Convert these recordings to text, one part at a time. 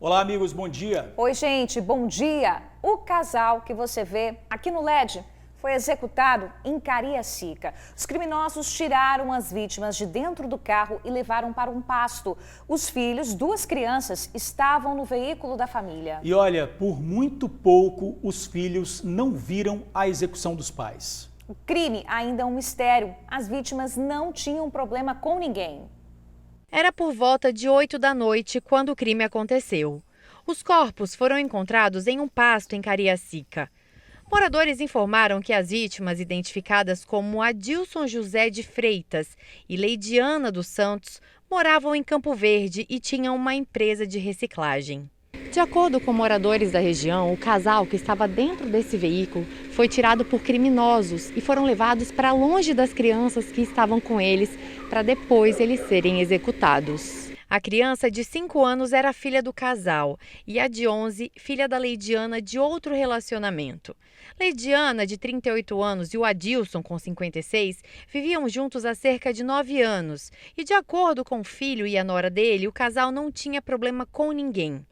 Olá, amigos, bom dia. Oi, gente, bom dia. O casal que você vê aqui no LED foi executado em Cariacica. Os criminosos tiraram as vítimas de dentro do carro e levaram para um pasto. Os filhos, duas crianças, estavam no veículo da família. E olha, por muito pouco, os filhos não viram a execução dos pais. O crime ainda é um mistério. As vítimas não tinham problema com ninguém. Era por volta de 8 da noite quando o crime aconteceu. Os corpos foram encontrados em um pasto em Cariacica. Moradores informaram que as vítimas, identificadas como Adilson José de Freitas e Leidiana dos Santos, moravam em Campo Verde e tinham uma empresa de reciclagem. De acordo com moradores da região, o casal que estava dentro desse veículo foi tirado por criminosos e foram levados para longe das crianças que estavam com eles, para depois eles serem executados. A criança de 5 anos era filha do casal e a de 11, filha da Leidiana de outro relacionamento. Leidiana, de 38 anos, e o Adilson, com 56, viviam juntos há cerca de 9 anos. E, de acordo com o filho e a nora dele, o casal não tinha problema com ninguém.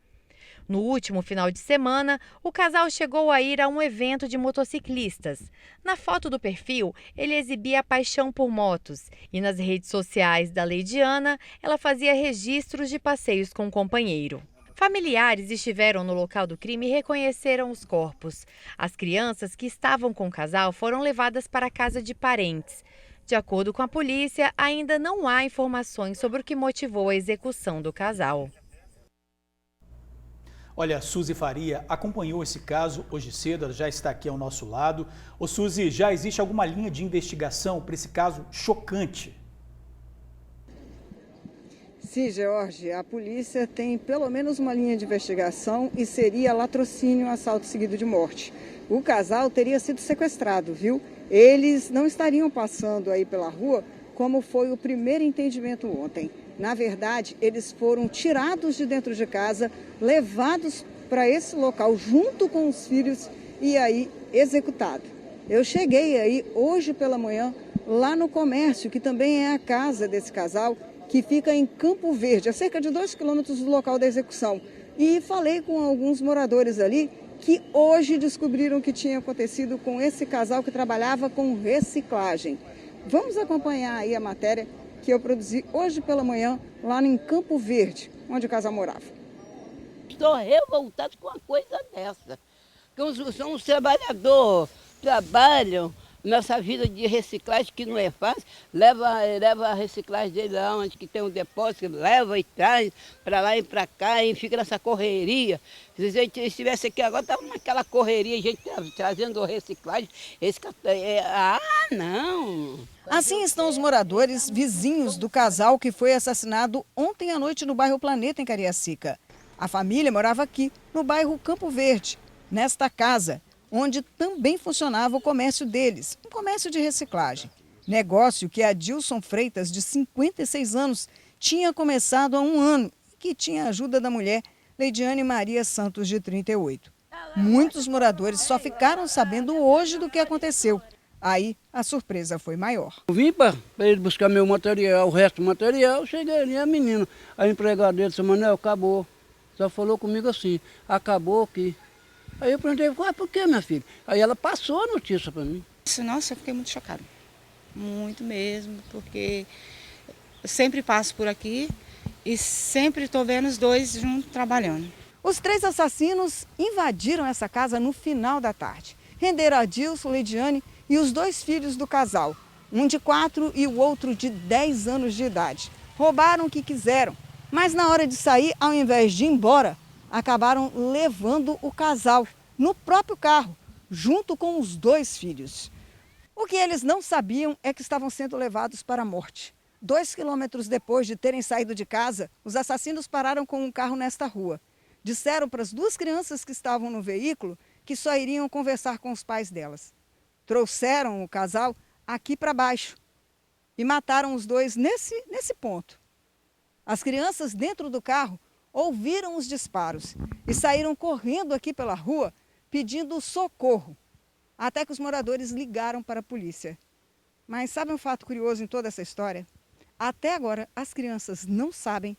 No último final de semana, o casal chegou a ir a um evento de motociclistas. Na foto do perfil, ele exibia paixão por motos e nas redes sociais da Leidiana, ela fazia registros de passeios com o companheiro. Familiares estiveram no local do crime e reconheceram os corpos. As crianças que estavam com o casal foram levadas para a casa de parentes. De acordo com a polícia, ainda não há informações sobre o que motivou a execução do casal. Olha, a Suzy Faria acompanhou esse caso hoje cedo, ela já está aqui ao nosso lado. Ô Suzy, já existe alguma linha de investigação para esse caso chocante? Sim, George, a polícia tem pelo menos uma linha de investigação e seria latrocínio, assalto seguido de morte. O casal teria sido sequestrado, viu? Eles não estariam passando aí pela rua como foi o primeiro entendimento ontem. Na verdade, eles foram tirados de dentro de casa, levados para esse local junto com os filhos e aí executados. Eu cheguei aí hoje pela manhã lá no comércio, que também é a casa desse casal, que fica em Campo Verde, a cerca de 2 quilômetros do local da execução. E falei com alguns moradores ali que hoje descobriram o que tinha acontecido com esse casal que trabalhava com reciclagem. Vamos acompanhar aí a matéria que eu produzi hoje pela manhã lá em Campo Verde, onde o casal morava. Estou revoltado com uma coisa dessa. São os trabalhadores, trabalham nessa vida de reciclagem que não é fácil, leva a reciclagem dele lá onde que tem um depósito, leva e traz para lá e para cá e fica nessa correria. Se a gente estivesse aqui agora, estava naquela correria, a gente trazendo reciclagem. Não! Assim estão os moradores vizinhos do casal que foi assassinado ontem à noite no bairro Planeta, em Cariacica. A família morava aqui, no bairro Campo Verde, nesta casa, onde também funcionava o comércio deles, um comércio de reciclagem. Negócio que Adilson Freitas, de 56 anos, tinha começado há 1 ano e que tinha a ajuda da mulher Leidiane Maria Santos, de 38. Muitos moradores só ficaram sabendo hoje do que aconteceu. Aí a surpresa foi maior. Eu vim para ele buscar meu material, o resto do material, cheguei ali, a menina, a empregada dele, disse, Manuel, acabou. Só falou comigo assim, acabou aqui. Aí eu perguntei, por que, minha filha? Aí ela passou a notícia para mim. Nossa, eu fiquei muito chocada. Muito mesmo, porque eu sempre passo por aqui e sempre estou vendo os dois juntos trabalhando. Os 3 assassinos invadiram essa casa no final da tarde. Renderam Adilson, Leidiane e os 2 filhos do casal, um de 4 e o outro de 10 anos de idade. Roubaram o que quiseram, mas na hora de sair, ao invés de ir embora, acabaram levando o casal no próprio carro, junto com os 2 filhos. O que eles não sabiam é que estavam sendo levados para a morte. 2 quilômetros depois de terem saído de casa, os assassinos pararam com um carro nesta rua. Disseram para as 2 crianças que estavam no veículo que só iriam conversar com os pais delas. Trouxeram o casal aqui para baixo e mataram os 2 nesse ponto. As crianças dentro do carro ouviram os disparos e saíram correndo aqui pela rua pedindo socorro, até que os moradores ligaram para a polícia. Mas sabe um fato curioso em toda essa história? Até agora, as crianças não sabem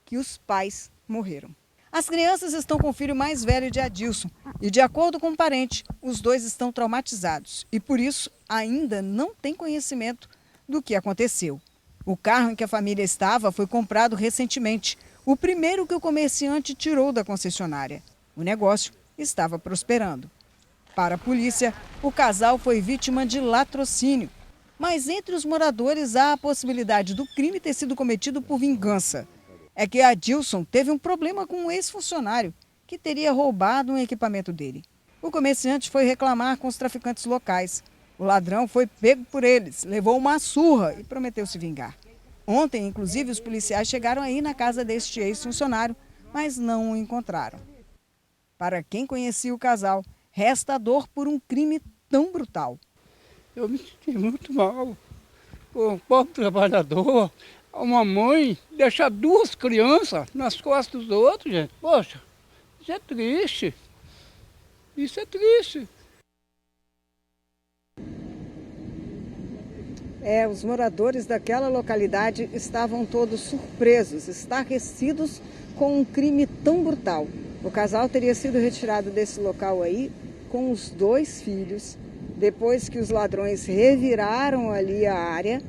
que os pais morreram. As crianças estão com o filho mais velho de Adilson e, de acordo com um parente, os dois estão traumatizados e, por isso, ainda não têm conhecimento do que aconteceu. O carro em que a família estava foi comprado recentemente, o primeiro que o comerciante tirou da concessionária. O negócio estava prosperando. Para a polícia, o casal foi vítima de latrocínio, mas entre os moradores há a possibilidade do crime ter sido cometido por vingança. É que Adilson teve um problema com um ex-funcionário que teria roubado um equipamento dele. O comerciante foi reclamar com os traficantes locais. O ladrão foi pego por eles, levou uma surra e prometeu se vingar. Ontem, inclusive, os policiais chegaram aí na casa deste ex-funcionário, mas não o encontraram. Para quem conhecia o casal, resta a dor por um crime tão brutal. Eu me senti muito mal. O pobre trabalhador, uma mãe, deixar duas crianças nas costas dos outros, gente. Poxa, isso é triste. Isso é triste. Os moradores daquela localidade estavam todos surpresos, estarrecidos com um crime tão brutal. O casal teria sido retirado desse local aí com os 2 filhos, depois que os ladrões reviraram ali a área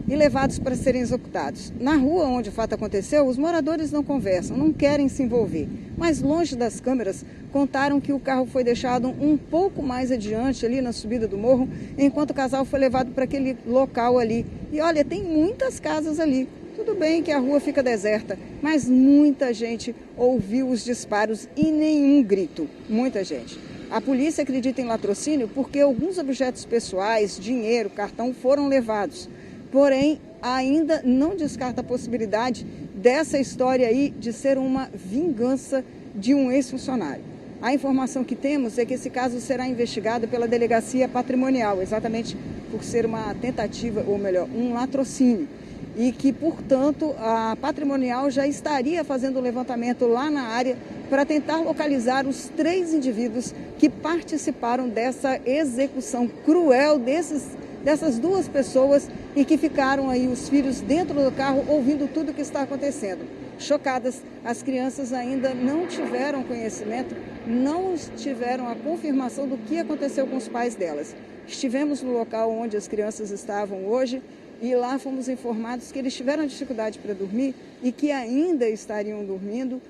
e levados para serem executados. Na rua onde o fato aconteceu, os moradores não conversam, não querem se envolver. Mas longe das câmeras, contaram que o carro foi deixado um pouco mais adiante, ali na subida do morro, enquanto o casal foi levado para aquele local ali. E olha, tem muitas casas ali. Tudo bem que a rua fica deserta, mas muita gente ouviu os disparos e nenhum grito. Muita gente. A polícia acredita em latrocínio porque alguns objetos pessoais, dinheiro, cartão foram levados. Porém, ainda não descarta a possibilidade dessa história aí de ser uma vingança de um ex-funcionário. A informação que temos é que esse caso será investigado pela Delegacia Patrimonial, exatamente por ser uma tentativa, ou melhor, um latrocínio. E que, portanto, a Patrimonial já estaria fazendo um levantamento lá na área para tentar localizar os 3 indivíduos que participaram dessa execução cruel dessas 2 pessoas e que ficaram aí os filhos dentro do carro ouvindo tudo o que está acontecendo. Chocadas, as crianças ainda não tiveram conhecimento, não tiveram a confirmação do que aconteceu com os pais delas. Estivemos no local onde as crianças estavam hoje e lá fomos informados que eles tiveram dificuldade para dormir e que ainda estariam dormindo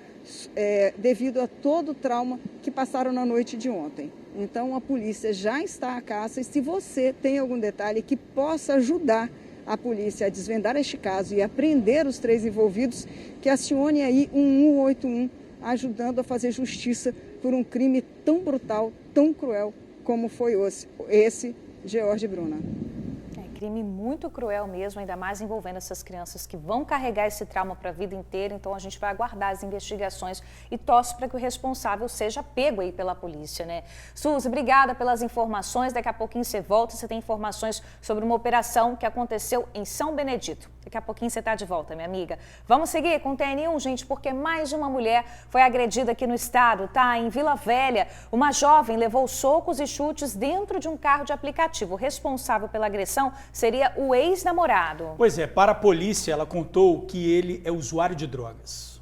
devido a todo o trauma que passaram na noite de ontem. Então a polícia já está à caça e se você tem algum detalhe que possa ajudar a polícia a desvendar este caso e a prender os 3 envolvidos, que acione aí o 181, ajudando a fazer justiça por um crime tão brutal, tão cruel como foi esse George Bruna. Crime muito cruel mesmo, ainda mais envolvendo essas crianças que vão carregar esse trauma para a vida inteira. Então a gente vai aguardar as investigações e torce para que o responsável seja pego aí pela polícia, né? Suzy, obrigada pelas informações. Daqui a pouquinho você volta, você tem informações sobre uma operação que aconteceu em São Benedito. Daqui a pouquinho você está de volta, minha amiga. Vamos seguir com o TN1, gente, porque mais de uma mulher foi agredida aqui no estado, tá? Em Vila Velha, uma jovem levou socos e chutes dentro de um carro de aplicativo. O responsável pela agressão seria o ex-namorado. Pois é, para a polícia, ela contou que ele é usuário de drogas.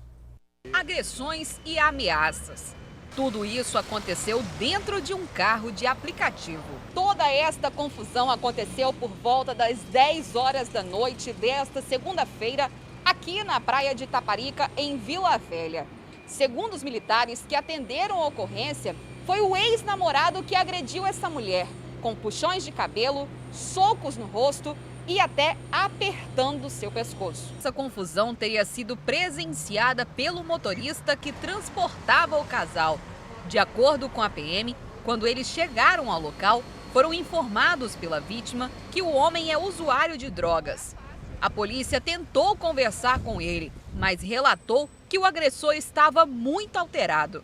Agressões e ameaças. Tudo isso aconteceu dentro de um carro de aplicativo. Toda esta confusão aconteceu por volta das 10 horas da noite desta segunda-feira, aqui na praia de Itaparica, em Vila Velha. Segundo os militares que atenderam a ocorrência, foi o ex-namorado que agrediu essa mulher, com puxões de cabelo, socos no rosto e até apertando seu pescoço. Essa confusão teria sido presenciada pelo motorista que transportava o casal. De acordo com a PM, quando eles chegaram ao local, foram informados pela vítima que o homem é usuário de drogas. A polícia tentou conversar com ele, mas relatou que o agressor estava muito alterado.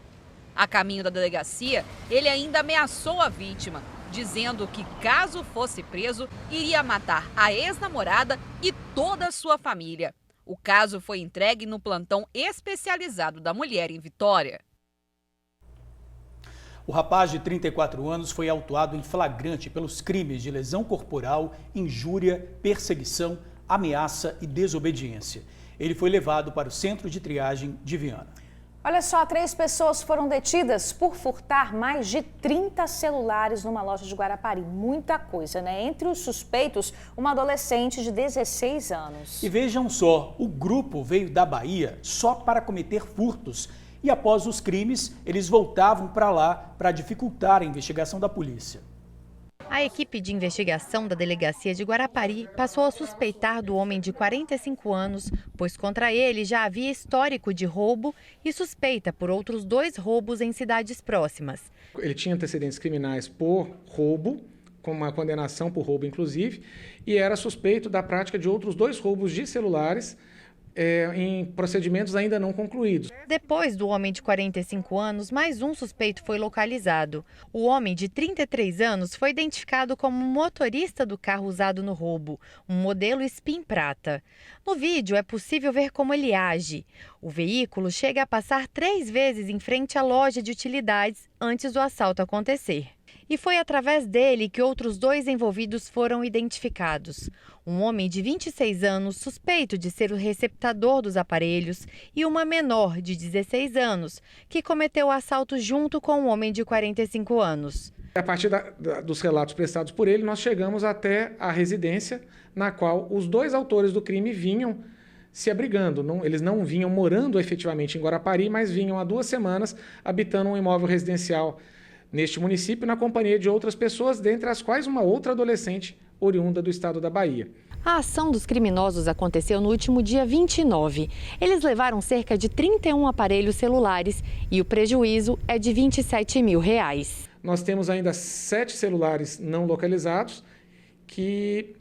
A caminho da delegacia, ele ainda ameaçou a vítima, dizendo que, caso fosse preso, iria matar a ex-namorada e toda a sua família. O caso foi entregue no plantão especializado da mulher em Vitória. O rapaz de 34 anos foi autuado em flagrante pelos crimes de lesão corporal, injúria, perseguição, ameaça e desobediência. Ele foi levado para o centro de triagem de Viana. Olha só, 3 pessoas foram detidas por furtar mais de 30 celulares numa loja de Guarapari. Muita coisa, né? Entre os suspeitos, uma adolescente de 16 anos. E vejam só, o grupo veio da Bahia só para cometer furtos. E após os crimes, eles voltavam para lá para dificultar a investigação da polícia. A equipe de investigação da delegacia de Guarapari passou a suspeitar do homem de 45 anos, pois contra ele já havia histórico de roubo e suspeita por outros 2 roubos em cidades próximas. Ele tinha antecedentes criminais por roubo, com uma condenação por roubo inclusive, e era suspeito da prática de outros 2 roubos de celulares em procedimentos ainda não concluídos. Depois do homem de 45 anos, mais um suspeito foi localizado. O homem de 33 anos foi identificado como motorista do carro usado no roubo, um modelo Spin Prata. No vídeo é possível ver como ele age. O veículo chega a passar 3 vezes em frente à loja de utilidades antes do assalto acontecer. E foi através dele que outros 2 envolvidos foram identificados. Um homem de 26 anos, suspeito de ser o receptador dos aparelhos, e uma menor de 16 anos, que cometeu o assalto junto com um homem de 45 anos. A partir dos relatos prestados por ele, nós chegamos até a residência na qual os 2 autores do crime vinham se abrigando. Eles não vinham morando efetivamente em Guarapari, mas vinham há 2 semanas habitando um imóvel residencial neste município, na companhia de outras pessoas, dentre as quais uma outra adolescente oriunda do estado da Bahia. A ação dos criminosos aconteceu no último dia 29. Eles levaram cerca de 31 aparelhos celulares e o prejuízo é de R$27 mil. Nós temos ainda 7 celulares não localizados que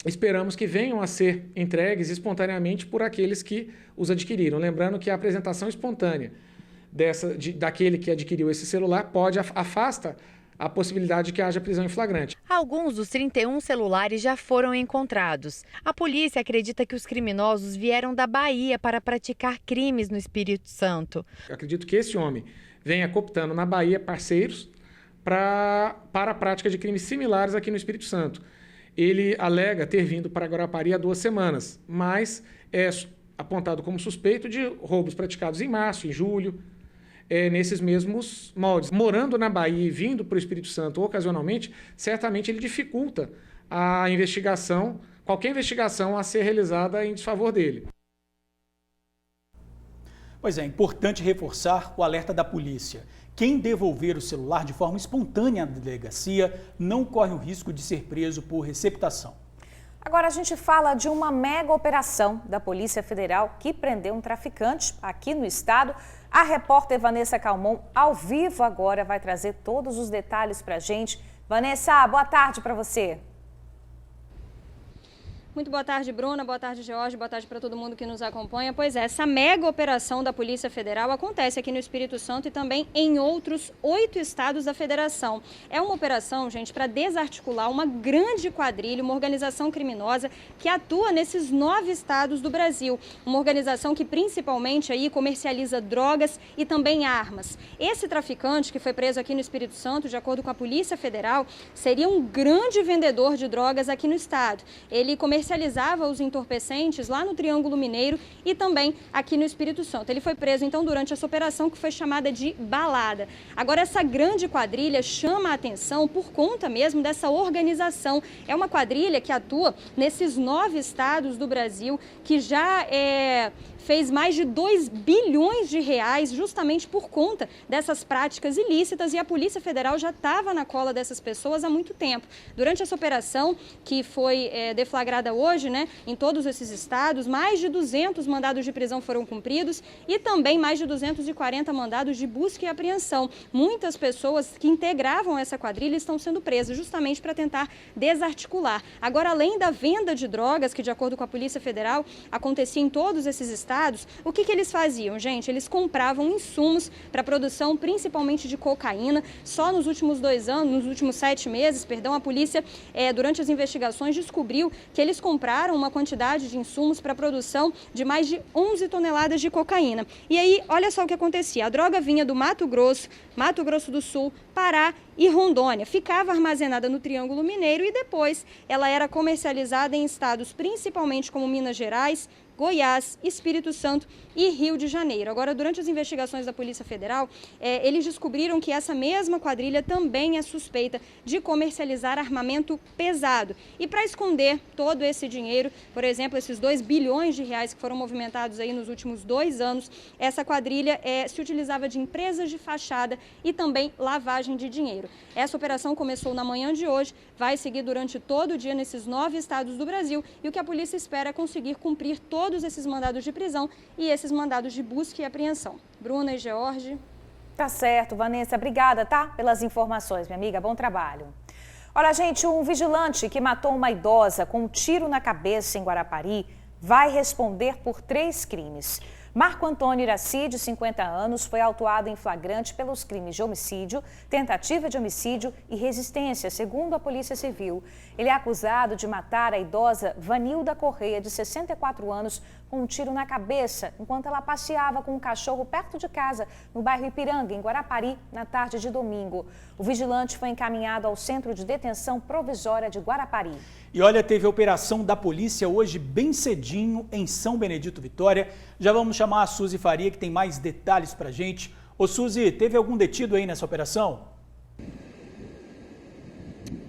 esperamos que venham a ser entregues espontaneamente por aqueles que os adquiriram. Lembrando que a apresentação espontânea daquele que adquiriu esse celular afasta a possibilidade de que haja prisão em flagrante. Alguns dos 31 celulares já foram encontrados. A polícia acredita que os criminosos vieram da Bahia para praticar crimes no Espírito Santo. Eu acredito que esse homem venha cooptando na Bahia parceiros para a prática de crimes similares aqui no Espírito Santo. Ele alega ter vindo para Guarapari há 2 semanas, mas é apontado como suspeito de roubos praticados em março, em julho, nesses mesmos moldes. Morando na Bahia e vindo para o Espírito Santo ocasionalmente, certamente ele dificulta a investigação, qualquer investigação a ser realizada em desfavor dele. Pois é, importante reforçar o alerta da polícia. Quem devolver o celular de forma espontânea à delegacia não corre o risco de ser preso por receptação. Agora a gente fala de uma mega operação da Polícia Federal que prendeu um traficante aqui no estado. A repórter Vanessa Calmon, ao vivo agora, vai trazer todos os detalhes para a gente. Vanessa, boa tarde para você. Muito boa tarde, Bruna. Boa tarde, Jorge. Boa tarde para todo mundo que nos acompanha. Pois é, essa mega operação da Polícia Federal acontece aqui no Espírito Santo e também em outros 8 estados da federação. É uma operação, gente, para desarticular uma grande quadrilha, uma organização criminosa que atua nesses 9 estados do Brasil. Uma organização que principalmente aí comercializa drogas e também armas. Esse traficante que foi preso aqui no Espírito Santo, de acordo com a Polícia Federal, seria um grande vendedor de drogas aqui no estado. Ele comercializava os entorpecentes lá no Triângulo Mineiro e também aqui no Espírito Santo. Ele foi preso, então, durante essa operação que foi chamada de Balada. Agora, essa grande quadrilha chama a atenção por conta mesmo dessa organização. É uma quadrilha que atua nesses 9 estados do Brasil, que já fez mais de 2 bilhões de reais justamente por conta dessas práticas ilícitas, e a Polícia Federal já estava na cola dessas pessoas há muito tempo. Durante essa operação, que foi deflagrada hoje, né, em todos esses estados, mais de 200 mandados de prisão foram cumpridos e também mais de 240 mandados de busca e apreensão. Muitas pessoas que integravam essa quadrilha estão sendo presas justamente para tentar desarticular. Agora, além da venda de drogas, que de acordo com a Polícia Federal acontecia em todos esses estados, o que eles faziam, gente? Eles compravam insumos para a produção principalmente de cocaína. Só nos últimos 2 anos, nos últimos 7 meses, a polícia, durante as investigações, descobriu que eles compraram uma quantidade de insumos para a produção de mais de 11 toneladas de cocaína. E aí, olha só o que acontecia. A droga vinha do Mato Grosso do Sul, Pará e Rondônia. Ficava armazenada no Triângulo Mineiro e depois ela era comercializada em estados principalmente como Minas Gerais, Goiás, Espírito Santo e Rio de Janeiro. Agora, durante as investigações da Polícia Federal, eles descobriram que essa mesma quadrilha também é suspeita de comercializar armamento pesado. E para esconder todo esse dinheiro, por exemplo, esses 2 bilhões de reais que foram movimentados aí nos últimos 2 anos, essa quadrilha se utilizava de empresas de fachada e também lavagem de dinheiro. Essa operação começou na manhã de hoje, vai seguir durante todo o dia nesses 9 estados do Brasil e o que a polícia espera é conseguir cumprir todos esses mandados de prisão e esses mandados de busca e apreensão. Bruna e George. Tá certo, Vanessa. Obrigada, tá? Pelas informações, minha amiga. Bom trabalho. Olha, gente, um vigilante que matou uma idosa com um tiro na cabeça em Guarapari vai responder por 3 crimes. Marco Antônio Iraci, de 50 anos, foi autuado em flagrante pelos crimes de homicídio, tentativa de homicídio e resistência, segundo a Polícia Civil. Ele é acusado de matar a idosa Vanilda Correia, de 64 anos, com um tiro na cabeça, enquanto ela passeava com um cachorro perto de casa, no bairro Ipiranga, em Guarapari, na tarde de domingo. O vigilante foi encaminhado ao Centro de Detenção Provisória de Guarapari. E olha, teve a operação da polícia hoje bem cedinho em São Benedito Vitória. Já vamos chamar a Suzy Faria, que tem mais detalhes pra gente. Ô Suzy, teve algum detido aí nessa operação?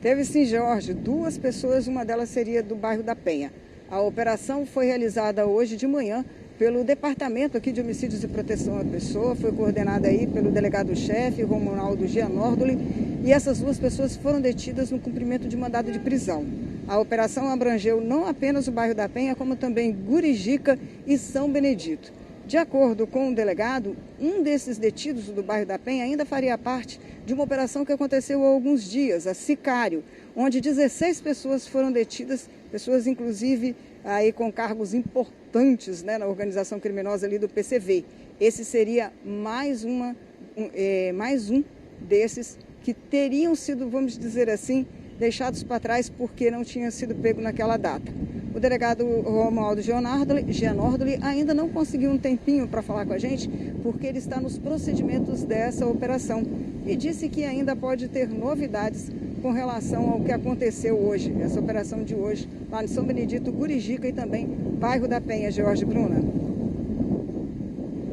Teve sim, Jorge. 2 pessoas, uma delas seria do bairro da Penha. A operação foi realizada hoje de manhã pelo Departamento aqui de Homicídios e Proteção à Pessoa, foi coordenada aí pelo delegado-chefe Romualdo Gianordoli, e essas 2 pessoas foram detidas no cumprimento de mandado de prisão. A operação abrangeu não apenas o bairro da Penha, como também Gurijica e São Benedito. De acordo com o delegado, um desses detidos do bairro da Penha ainda faria parte de uma operação que aconteceu há alguns dias, a Sicário, onde 16 pessoas foram detidas, pessoas inclusive aí com cargos importantes, né, na organização criminosa ali do PCV. Esse seria mais um desses que teriam sido, vamos dizer assim, deixados para trás porque não tinha sido pego naquela data. O delegado Romualdo Gianordoli ainda não conseguiu um tempinho para falar com a gente, porque ele está nos procedimentos dessa operação e disse que ainda pode ter novidades com relação ao que aconteceu hoje, essa operação de hoje, lá em São Benedito, Gurijica e também bairro da Penha. Jorge, Bruna.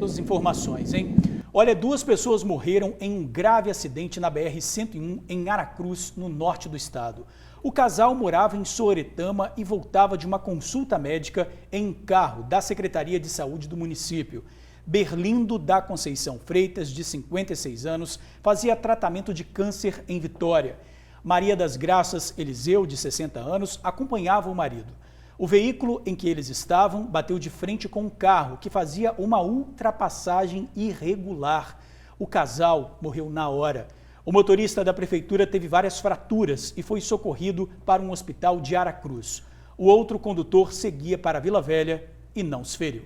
As informações, hein? Olha, 2 pessoas morreram em um grave acidente na BR-101 em Aracruz, no norte do estado. O casal morava em Sooretama e voltava de uma consulta médica em um carro da Secretaria de Saúde do município. Berlindo da Conceição Freitas, de 56 anos, fazia tratamento de câncer em Vitória. Maria das Graças Eliseu, de 60 anos, acompanhava o marido. O veículo em que eles estavam bateu de frente com um carro que fazia uma ultrapassagem irregular. O casal morreu na hora. O motorista da prefeitura teve várias fraturas e foi socorrido para um hospital de Aracruz. O outro condutor seguia para Vila Velha e não se feriu.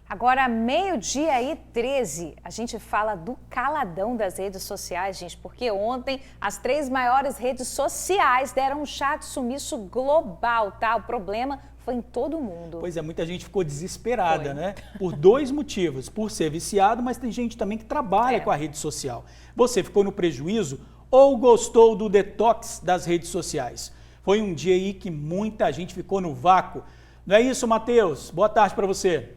Agora, 12h13, a gente fala do caladão das redes sociais, gente, porque ontem as 3 maiores redes sociais deram um chá de sumiço global, tá? O problema foi em todo mundo. Pois é, muita gente ficou desesperada, né? Por 2 motivos. Por ser viciado, mas tem gente também que trabalha com a rede social. Você ficou no prejuízo ou gostou do detox das redes sociais? Foi um dia aí que muita gente ficou no vácuo. Não é isso, Matheus? Boa tarde para você.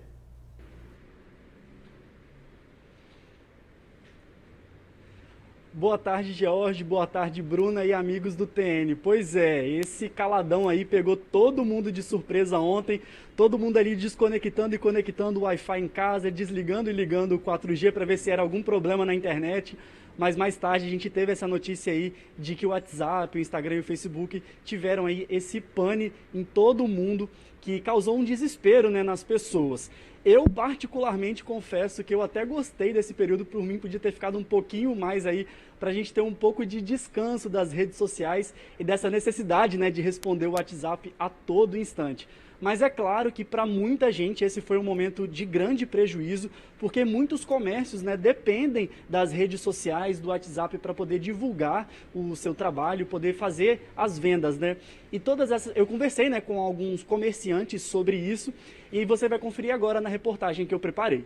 Boa tarde, George, boa tarde, Bruna e amigos do TN. Pois é, esse caladão aí pegou todo mundo de surpresa ontem, todo mundo ali desconectando e conectando o Wi-Fi em casa, desligando e ligando o 4G para ver se era algum problema na internet. Mas mais tarde a gente teve essa notícia aí de que o WhatsApp, o Instagram e o Facebook tiveram aí esse pane em todo mundo que causou um desespero, né, nas pessoas. Eu particularmente confesso que eu até gostei desse período, por mim podia ter ficado um pouquinho mais aí para a gente ter um pouco de descanso das redes sociais e dessa necessidade, né, de responder o WhatsApp a todo instante. Mas é claro que para muita gente esse foi um momento de grande prejuízo, porque muitos comércios, né, dependem das redes sociais, do WhatsApp para poder divulgar o seu trabalho, poder fazer as vendas, né? E todas essas, eu conversei, né, com alguns comerciantes sobre isso e você vai conferir agora na reportagem que eu preparei.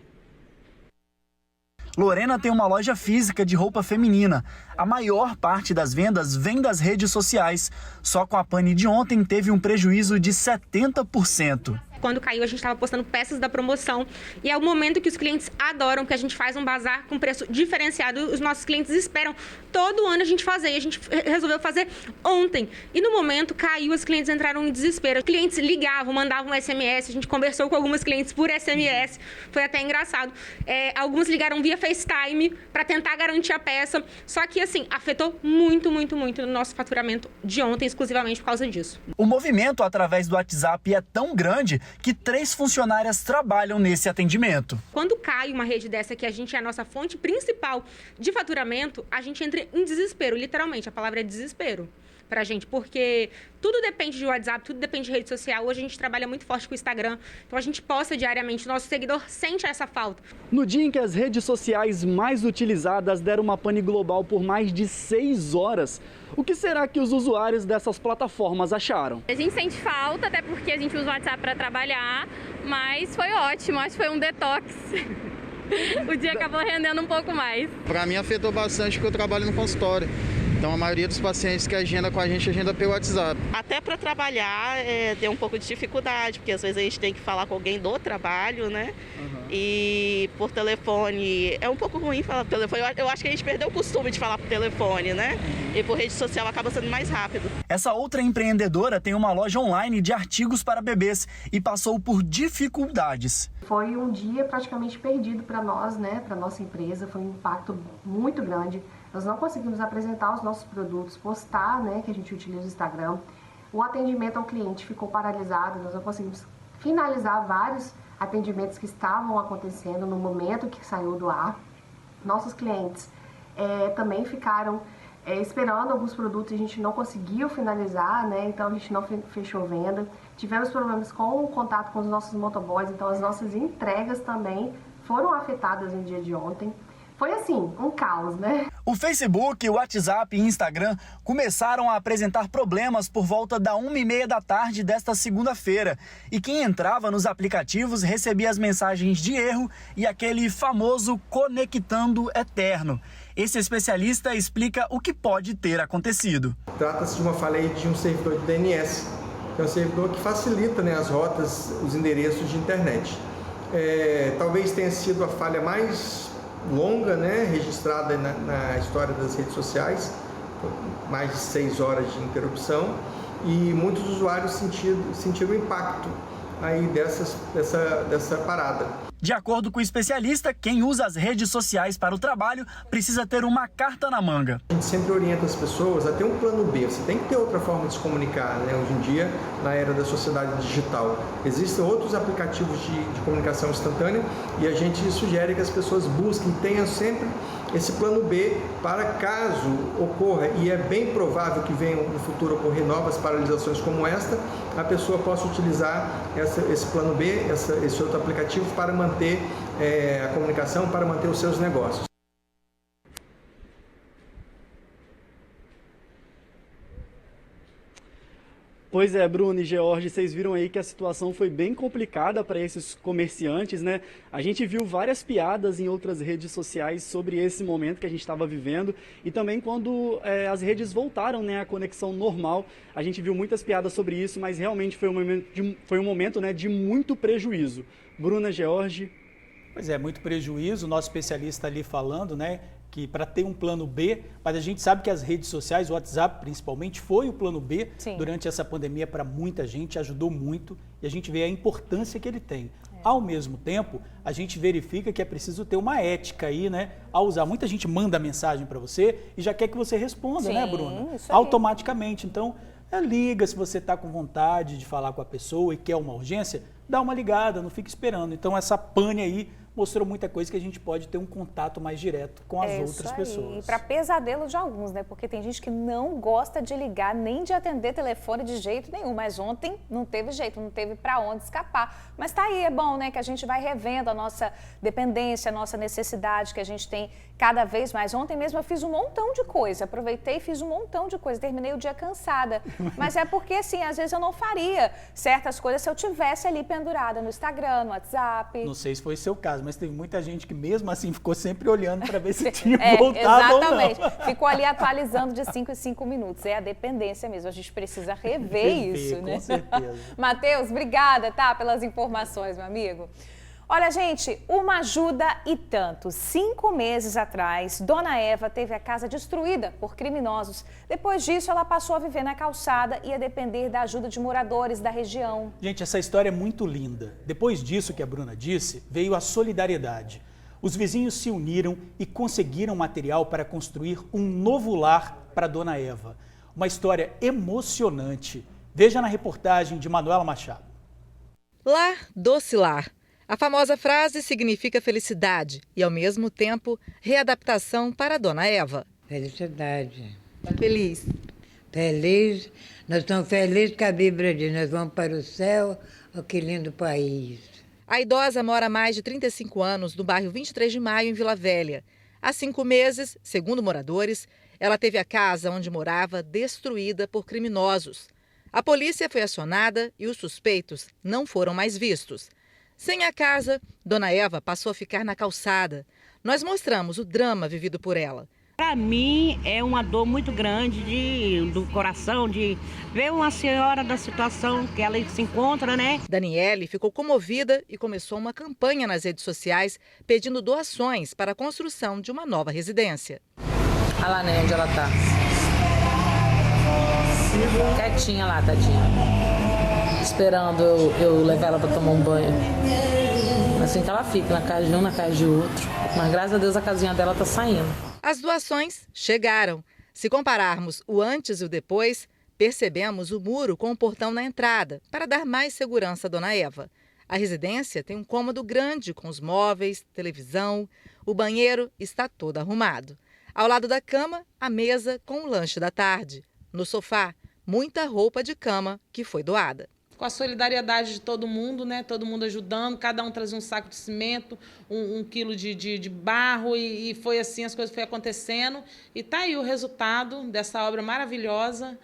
Lorena tem uma loja física de roupa feminina. A maior parte das vendas vem das redes sociais. Só com a pane de ontem teve um prejuízo de 70%. quando caiu, a gente estava postando peças da promoção. E é o momento que os clientes adoram, que a gente faz um bazar com preço diferenciado. Os nossos clientes esperam todo ano a gente fazer. E a gente resolveu fazer ontem. E no momento caiu, os clientes entraram em desespero. Os clientes ligavam, mandavam SMS. A gente conversou com algumas clientes por SMS. Foi até engraçado. Alguns ligaram via FaceTime para tentar garantir a peça. Só que, assim, afetou muito o nosso faturamento de ontem, exclusivamente por causa disso. O movimento através do WhatsApp é tão grande que 3 funcionárias trabalham nesse atendimento. Quando cai uma rede dessa, que a gente é a nossa fonte principal de faturamento, a gente entra em desespero, literalmente, a palavra é desespero pra gente, porque tudo depende de WhatsApp, tudo depende de rede social. Hoje a gente trabalha muito forte com o Instagram, então a gente posta diariamente, o nosso seguidor sente essa falta. No dia em que as redes sociais mais utilizadas deram uma pane global por mais de 6 horas, o que será que os usuários dessas plataformas acharam? A gente sente falta, até porque a gente usa o WhatsApp para trabalhar, mas foi ótimo, acho que foi um detox. O dia acabou rendendo um pouco mais. Para mim afetou bastante porque eu trabalho no consultório. Então a maioria dos pacientes que agenda com a gente agenda pelo WhatsApp. Até para trabalhar tem um pouco de dificuldade, porque às vezes a gente tem que falar com alguém do trabalho, né? Uhum. E por telefone é um pouco ruim falar por telefone. Eu acho que a gente perdeu o costume de falar por telefone, né? Uhum. E por rede social acaba sendo mais rápido. Essa outra empreendedora tem uma loja online de artigos para bebês e passou por dificuldades. Foi um dia praticamente perdido para nós, né? Para nossa empresa, foi um impacto muito grande. Nós não conseguimos apresentar os nossos produtos, postar, né, que a gente utiliza o Instagram. O atendimento ao cliente ficou paralisado, nós não conseguimos finalizar vários atendimentos que estavam acontecendo no momento que saiu do ar. Nossos clientes também ficaram esperando alguns produtos e a gente não conseguiu finalizar, né, então a gente não fechou venda. Tivemos problemas com o contato com os nossos motoboys, então as nossas entregas também foram afetadas no dia de ontem. Foi assim, um caos, né? O Facebook, o WhatsApp e o Instagram começaram a apresentar problemas por volta da 1h30 da tarde desta segunda-feira. E quem entrava nos aplicativos recebia as mensagens de erro e aquele famoso conectando eterno. Esse especialista explica o que pode ter acontecido. Trata-se de uma falha de um servidor de DNS, que é um servidor que facilita, né, as rotas, os endereços de internet. Talvez tenha sido a falha mais longa, né, registrada na história das redes sociais, mais de 6 horas de interrupção, e muitos usuários sentiram o impacto aí dessa parada. De acordo com o especialista, quem usa as redes sociais para o trabalho precisa ter uma carta na manga. A gente sempre orienta as pessoas a ter um plano B. Você tem que ter outra forma de se comunicar, né? Hoje em dia, na era da sociedade digital, existem outros aplicativos de comunicação instantânea e a gente sugere que as pessoas busquem, tenham sempre esse plano B para caso ocorra, e é bem provável que venham no futuro ocorrer novas paralisações como esta, a pessoa possa utilizar esse plano B, esse outro aplicativo para manter a comunicação, para manter os seus negócios. Pois é, Bruno e George, vocês viram aí que a situação foi bem complicada para esses comerciantes, né? A gente viu várias piadas em outras redes sociais sobre esse momento que a gente estava vivendo e também quando as redes voltaram, né, à conexão normal, a gente viu muitas piadas sobre isso, mas realmente foi um momento, né, de muito prejuízo. Bruna, George. Pois é, muito prejuízo, o nosso especialista ali falando, né, que para ter um plano B, mas a gente sabe que as redes sociais, o WhatsApp principalmente, foi o plano B. Sim. Durante essa pandemia para muita gente, ajudou muito e a gente vê a importância que ele tem. Ao mesmo tempo, a gente verifica que é preciso ter uma ética aí, né, ao usar. Muita gente manda mensagem para você e já quer que você responda, sim, né, Bruna? Automaticamente. Então, liga se você está com vontade de falar com a pessoa e quer uma urgência, dá uma ligada, não fica esperando. Então, essa pane aí mostrou muita coisa que a gente pode ter um contato mais direto com as outras pessoas. E para pesadelo de alguns, né? Porque tem gente que não gosta de ligar, nem de atender telefone de jeito nenhum. Mas ontem não teve jeito, não teve para onde escapar. Mas tá aí, é bom, né? Que a gente vai revendo a nossa dependência, a nossa necessidade, que a gente tem cada vez mais. Ontem mesmo eu fiz um montão de coisa, aproveitei e fiz um montão de coisa, terminei o dia cansada. Mas é porque, assim, às vezes eu não faria certas coisas se eu tivesse ali pendurada no Instagram, no WhatsApp. Não sei se foi o seu caso, mas teve muita gente que mesmo assim ficou sempre olhando para ver se tinha voltado exatamente. ou não. Ficou ali atualizando de 5 em 5 minutos. É a dependência mesmo, a gente precisa rever isso, né? Com certeza. Matheus, obrigada, tá, pelas informações, meu amigo. Olha, gente, uma ajuda e tanto. 5 meses atrás, Dona Eva teve a casa destruída por criminosos. Depois disso, ela passou a viver na calçada e a depender da ajuda de moradores da região. Gente, essa história é muito linda. Depois disso que a Bruna disse, veio a solidariedade. Os vizinhos se uniram e conseguiram material para construir um novo lar para Dona Eva. Uma história emocionante. Veja na reportagem de Manuela Machado. Lar, doce lar. A famosa frase significa felicidade e, ao mesmo tempo, readaptação para a Dona Eva. Felicidade. Está feliz? Feliz. Nós estamos felizes com a Bíblia diz, nós vamos para o céu, oh, que lindo país. A idosa mora há mais de 35 anos no bairro 23 de Maio, em Vila Velha. Há 5 meses, segundo moradores, ela teve a casa onde morava destruída por criminosos. A polícia foi acionada e os suspeitos não foram mais vistos. Sem a casa, Dona Eva passou a ficar na calçada. Nós mostramos o drama vivido por ela. Para mim é uma dor muito grande do coração de ver uma senhora da situação que ela se encontra, né? Daniele ficou comovida e começou uma campanha nas redes sociais pedindo doações para a construção de uma nova residência. Olha lá, né, onde ela tá. Quietinha lá, tadinha. Esperando eu levar ela para tomar um banho. Assim que ela fica, na casa de um, na casa de outro. Mas graças a Deus a casinha dela tá saindo. As doações chegaram. Se compararmos o antes e o depois, percebemos o muro com o portão na entrada, para dar mais segurança a Dona Eva. A residência tem um cômodo grande com os móveis, televisão. O banheiro está todo arrumado. Ao lado da cama, a mesa com o lanche da tarde. No sofá, muita roupa de cama que foi doada. Com a solidariedade de todo mundo, né? Todo mundo ajudando, cada um trazia um saco de cimento, um quilo de barro e foi assim, as coisas foram acontecendo. E tá aí o resultado dessa obra maravilhosa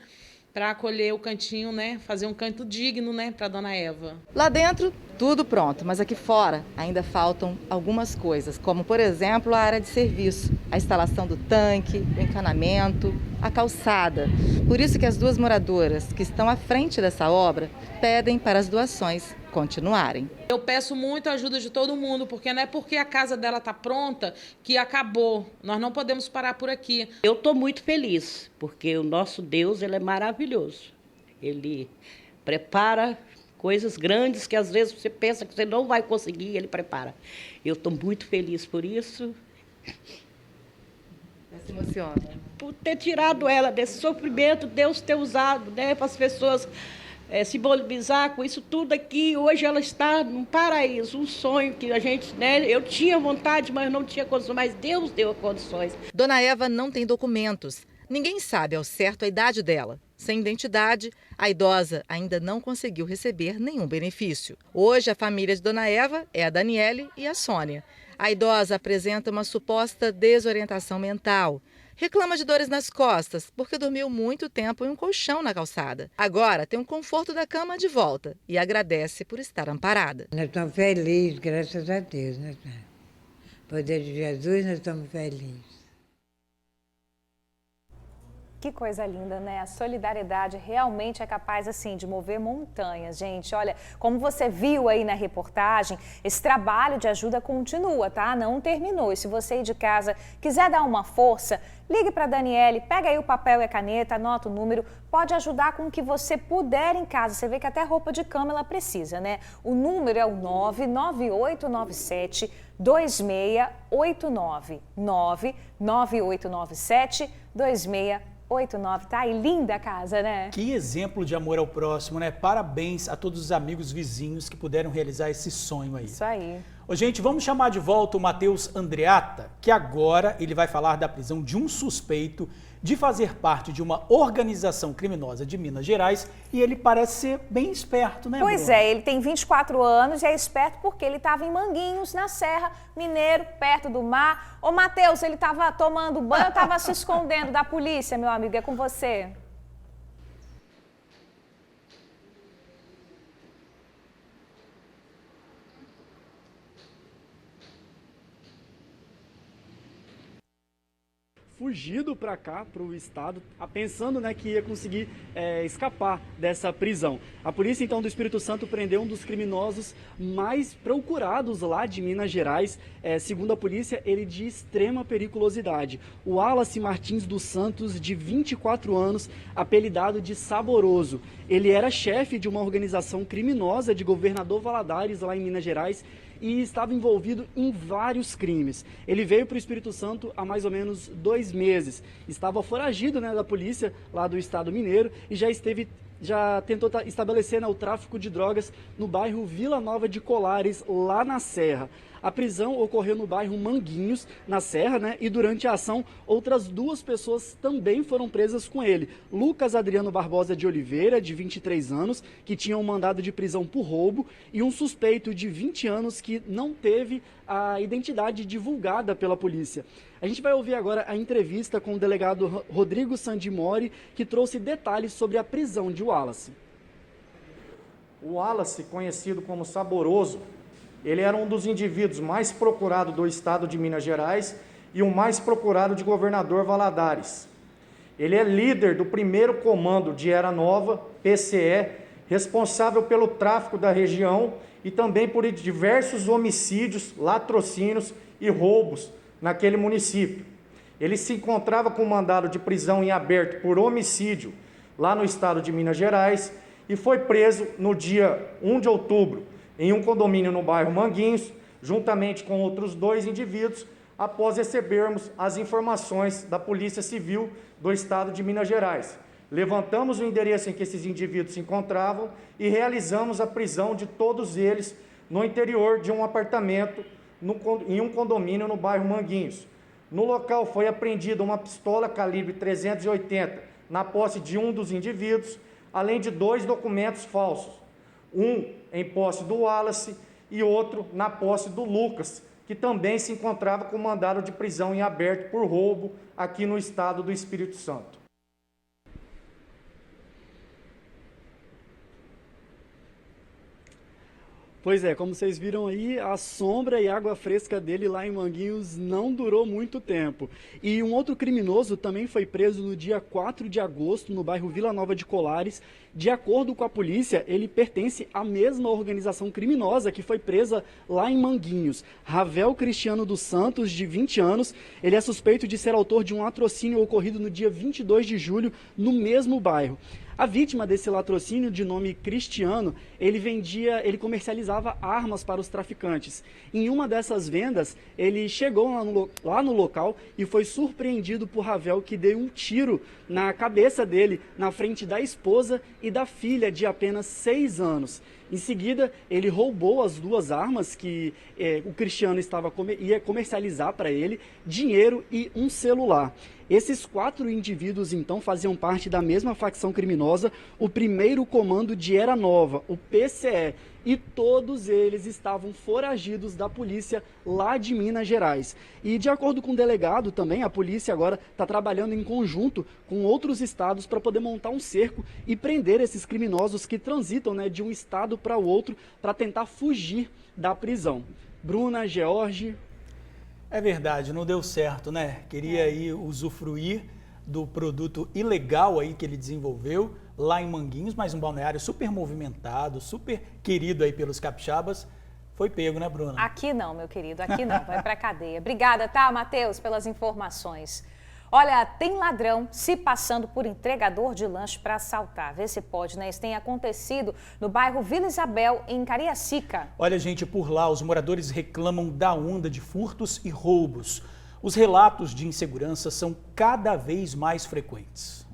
para acolher o cantinho, né? Fazer um canto digno, né? Para Dona Eva. Lá dentro, tudo pronto, mas aqui fora ainda faltam algumas coisas, como, por exemplo, a área de serviço, a instalação do tanque, o encanamento, a calçada. Por isso que as duas moradoras que estão à frente dessa obra pedem para as doações continuarem. Eu peço muito a ajuda de todo mundo, porque não é porque a casa dela está pronta que acabou. Nós não podemos parar por aqui. Eu estou muito feliz, porque o nosso Deus ele é maravilhoso. Ele prepara coisas grandes que às vezes você pensa que você não vai conseguir, ele prepara. Eu estou muito feliz por isso. Se emociona. Por ter tirado ela desse sofrimento, Deus ter usado, né, para as pessoas simbolizar com isso tudo aqui. Hoje ela está num paraíso, um sonho que a gente, né, eu tinha vontade, mas não tinha condições, mas Deus deu condições. Dona Eva não tem documentos. Ninguém sabe ao certo a idade dela. Sem identidade, a idosa ainda não conseguiu receber nenhum benefício. Hoje, a família de Dona Eva é a Daniele e a Sônia. A idosa apresenta uma suposta desorientação mental. Reclama de dores nas costas, porque dormiu muito tempo em um colchão na calçada. Agora tem o conforto da cama de volta e agradece por estar amparada. Nós estamos felizes, graças a Deus. Né? Poder de Jesus, nós estamos felizes. Que coisa linda, né? A solidariedade realmente é capaz, assim, de mover montanhas, gente. Olha, como você viu aí na reportagem, esse trabalho de ajuda continua, tá? Não terminou. E se você aí de casa quiser dar uma força, ligue para a Daniele, pega aí o papel e a caneta, anota o número, pode ajudar com o que você puder em casa. Você vê que até roupa de cama ela precisa, né? O número é o 99897 2689. 99897 2689. 89, tá aí, linda a casa, né? Que exemplo de amor ao próximo, né? Parabéns a todos os amigos vizinhos que puderam realizar esse sonho aí. Isso aí. Ô, gente, vamos chamar de volta o Matheus Andreatta, que agora ele vai falar da prisão de um suspeito de fazer parte de uma organização criminosa de Minas Gerais, e ele parece ser bem esperto, né, Pois Bruno? é, ele tem 24 anos e é esperto porque ele estava em Manguinhos, na Serra, Mineiro, perto do mar. Ô, Matheus, ele estava tomando banho ou estava se escondendo da polícia, meu amigo? É com você. Fugido para cá, para o estado, pensando, né, que ia conseguir escapar dessa prisão. A polícia, então, do Espírito Santo prendeu um dos criminosos mais procurados lá de Minas Gerais. Segundo a polícia, ele de extrema periculosidade. O Wallace Martins dos Santos, de 24 anos, apelidado de Saboroso. Ele era chefe de uma organização criminosa de Governador Valadares, lá em Minas Gerais, e estava envolvido em vários crimes. Ele veio para o Espírito Santo há mais ou menos 2 meses. Estava foragido, né, da polícia lá do estado mineiro e já tentou estabelecer, né, o tráfico de drogas no bairro Vila Nova de Colares, lá na Serra. A prisão ocorreu no bairro Manguinhos, na Serra, né? E durante a ação, outras 2 pessoas também foram presas com ele. Lucas Adriano Barbosa de Oliveira, de 23 anos, que tinha um mandado de prisão por roubo, e um suspeito de 20 anos que não teve a identidade divulgada pela polícia. A gente vai ouvir agora a entrevista com o delegado Rodrigo Sandimori, que trouxe detalhes sobre a prisão de Wallace. O Wallace, conhecido como Saboroso, ele era um dos indivíduos mais procurados do estado de Minas Gerais e o mais procurado de Governador Valadares. Ele é líder do primeiro comando de Era Nova, PCE, responsável pelo tráfico da região e também por diversos homicídios, latrocínios e roubos naquele município. Ele se encontrava com mandado de prisão em aberto por homicídio lá no estado de Minas Gerais e foi preso no dia 1 de outubro, em um condomínio no bairro Manguinhos, juntamente com outros 2 indivíduos, após recebermos as informações da Polícia Civil do Estado de Minas Gerais. Levantamos o endereço em que esses indivíduos se encontravam e realizamos a prisão de todos eles no interior de um apartamento em um condomínio no bairro Manguinhos. No local foi apreendida uma pistola calibre 380 na posse de um dos indivíduos, além de 2 documentos falsos. Um em posse do Wallace e outro na posse do Lucas, que também se encontrava com mandado de prisão em aberto por roubo aqui no estado do Espírito Santo. Pois é, como vocês viram aí, a sombra e água fresca dele lá em Manguinhos não durou muito tempo. E um outro criminoso também foi preso no dia 4 de agosto, no bairro Vila Nova de Colares. De acordo com a polícia, ele pertence à mesma organização criminosa que foi presa lá em Manguinhos. Ravel Cristiano dos Santos, de 20 anos, ele é suspeito de ser autor de um latrocínio ocorrido no dia 22 de julho, no mesmo bairro. A vítima desse latrocínio, de nome Cristiano, ele comercializava armas para os traficantes. Em uma dessas vendas, ele chegou lá no local e foi surpreendido por Ravel, que deu um tiro na cabeça dele, na frente da esposa e da filha de apenas 6 anos. Em seguida, ele roubou as 2 armas que o Cristiano ia comercializar para ele, dinheiro e um celular. Esses 4 indivíduos, então, faziam parte da mesma facção criminosa, o primeiro comando de Era Nova, o PCE, e todos eles estavam foragidos da polícia lá de Minas Gerais. E, de acordo com o delegado também, a polícia agora está trabalhando em conjunto com outros estados para poder montar um cerco e prender esses criminosos que transitam, né, de um estado para o outro para tentar fugir da prisão. Bruna, George... É verdade, não deu certo, né? Queria aí usufruir do produto ilegal aí que ele desenvolveu lá em Manguinhos, mas um balneário super movimentado, super querido aí pelos capixabas. Foi pego, né, Bruna? Aqui não, meu querido, aqui não, vai pra cadeia. Obrigada, tá, Matheus, pelas informações. Olha, tem ladrão se passando por entregador de lanche para assaltar. Vê se pode, né? Isso tem acontecido no bairro Vila Isabel, em Cariacica. Olha, gente, por lá os moradores reclamam da onda de furtos e roubos. Os relatos de insegurança são cada vez mais frequentes.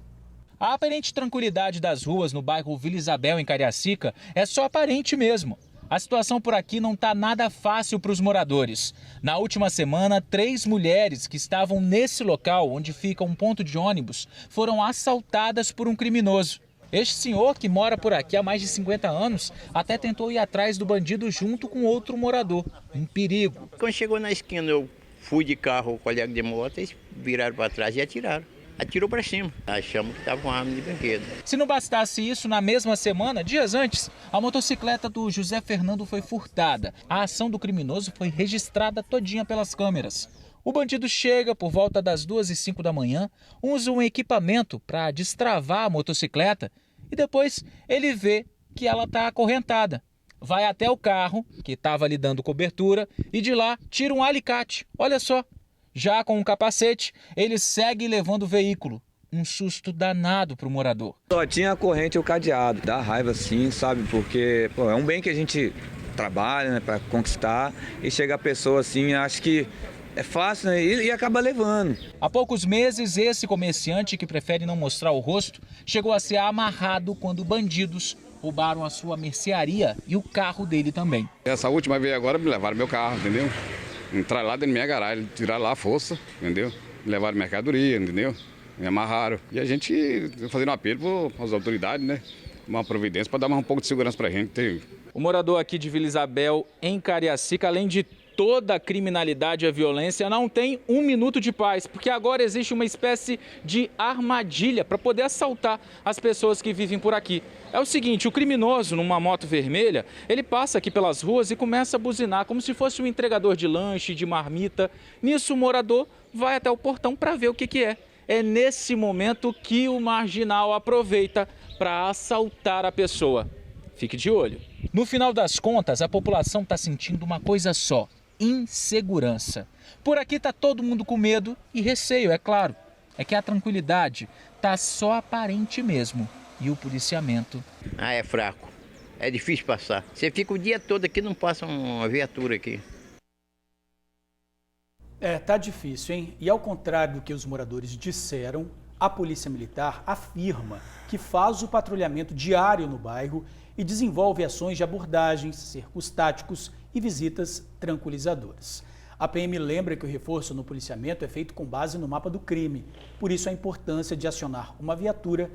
A aparente tranquilidade das ruas no bairro Vila Isabel, em Cariacica, é só aparente mesmo. A situação por aqui não está nada fácil para os moradores. Na última semana, 3 mulheres que estavam nesse local, onde fica um ponto de ônibus, foram assaltadas por um criminoso. Este senhor, que mora por aqui há mais de 50 anos, até tentou ir atrás do bandido junto com outro morador. Um perigo. Quando chegou na esquina, eu fui de carro, o colega de moto, eles viraram para trás e atiraram. Atirou para cima. Achamos que estava com uma arma de brinquedo. Se não bastasse isso, na mesma semana, dias antes, a motocicleta do José Fernando foi furtada. A ação do criminoso foi registrada todinha pelas câmeras. O bandido chega por volta das 2h05 da manhã, usa um equipamento para destravar a motocicleta e depois ele vê que ela está acorrentada. Vai até o carro, que estava lhe dando cobertura, e de lá tira um alicate. Olha só. Já com um capacete, ele segue levando o veículo. Um susto danado para o morador. Só tinha a corrente e o cadeado. Dá raiva sim, sabe? Porque é um bem que a gente trabalha, né, para conquistar. E chega a pessoa assim, acho que é fácil, né, e acaba levando. Há poucos meses, esse comerciante, que prefere não mostrar o rosto, chegou a ser amarrado quando bandidos roubaram a sua mercearia e o carro dele também. Essa última vez agora me levaram meu carro, entendeu? Entraram lá dentro da minha garagem, tiraram lá a força, entendeu? Levaram mercadoria, entendeu? Me amarraram. E a gente fazendo um apelo para as autoridades, né? Uma providência para dar mais um pouco de segurança para a gente. O morador aqui de Vila Isabel, em Cariacica, além de toda a criminalidade e a violência, não tem um minuto de paz, porque agora existe uma espécie de armadilha para poder assaltar as pessoas que vivem por aqui. É o seguinte, o criminoso, numa moto vermelha, ele passa aqui pelas ruas e começa a buzinar como se fosse um entregador de lanche, de marmita. Nisso, o morador vai até o portão para ver o que é. É nesse momento que o marginal aproveita para assaltar a pessoa. Fique de olho. No final das contas, a população está sentindo uma coisa só: insegurança. Por aqui está todo mundo com medo e receio, é claro. É que a tranquilidade está só aparente mesmo. E o policiamento? É fraco. É difícil passar. Você fica o dia todo aqui, não passa uma viatura aqui. Tá difícil, hein? E ao contrário do que os moradores disseram, a Polícia Militar afirma que faz o patrulhamento diário no bairro e desenvolve ações de abordagens, cercos táticos e visitas tranquilizadoras. A PM lembra que o reforço no policiamento é feito com base no mapa do crime. Por isso, a importância de acionar uma viatura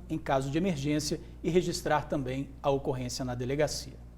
em caso de emergência e registrar também a ocorrência na delegacia.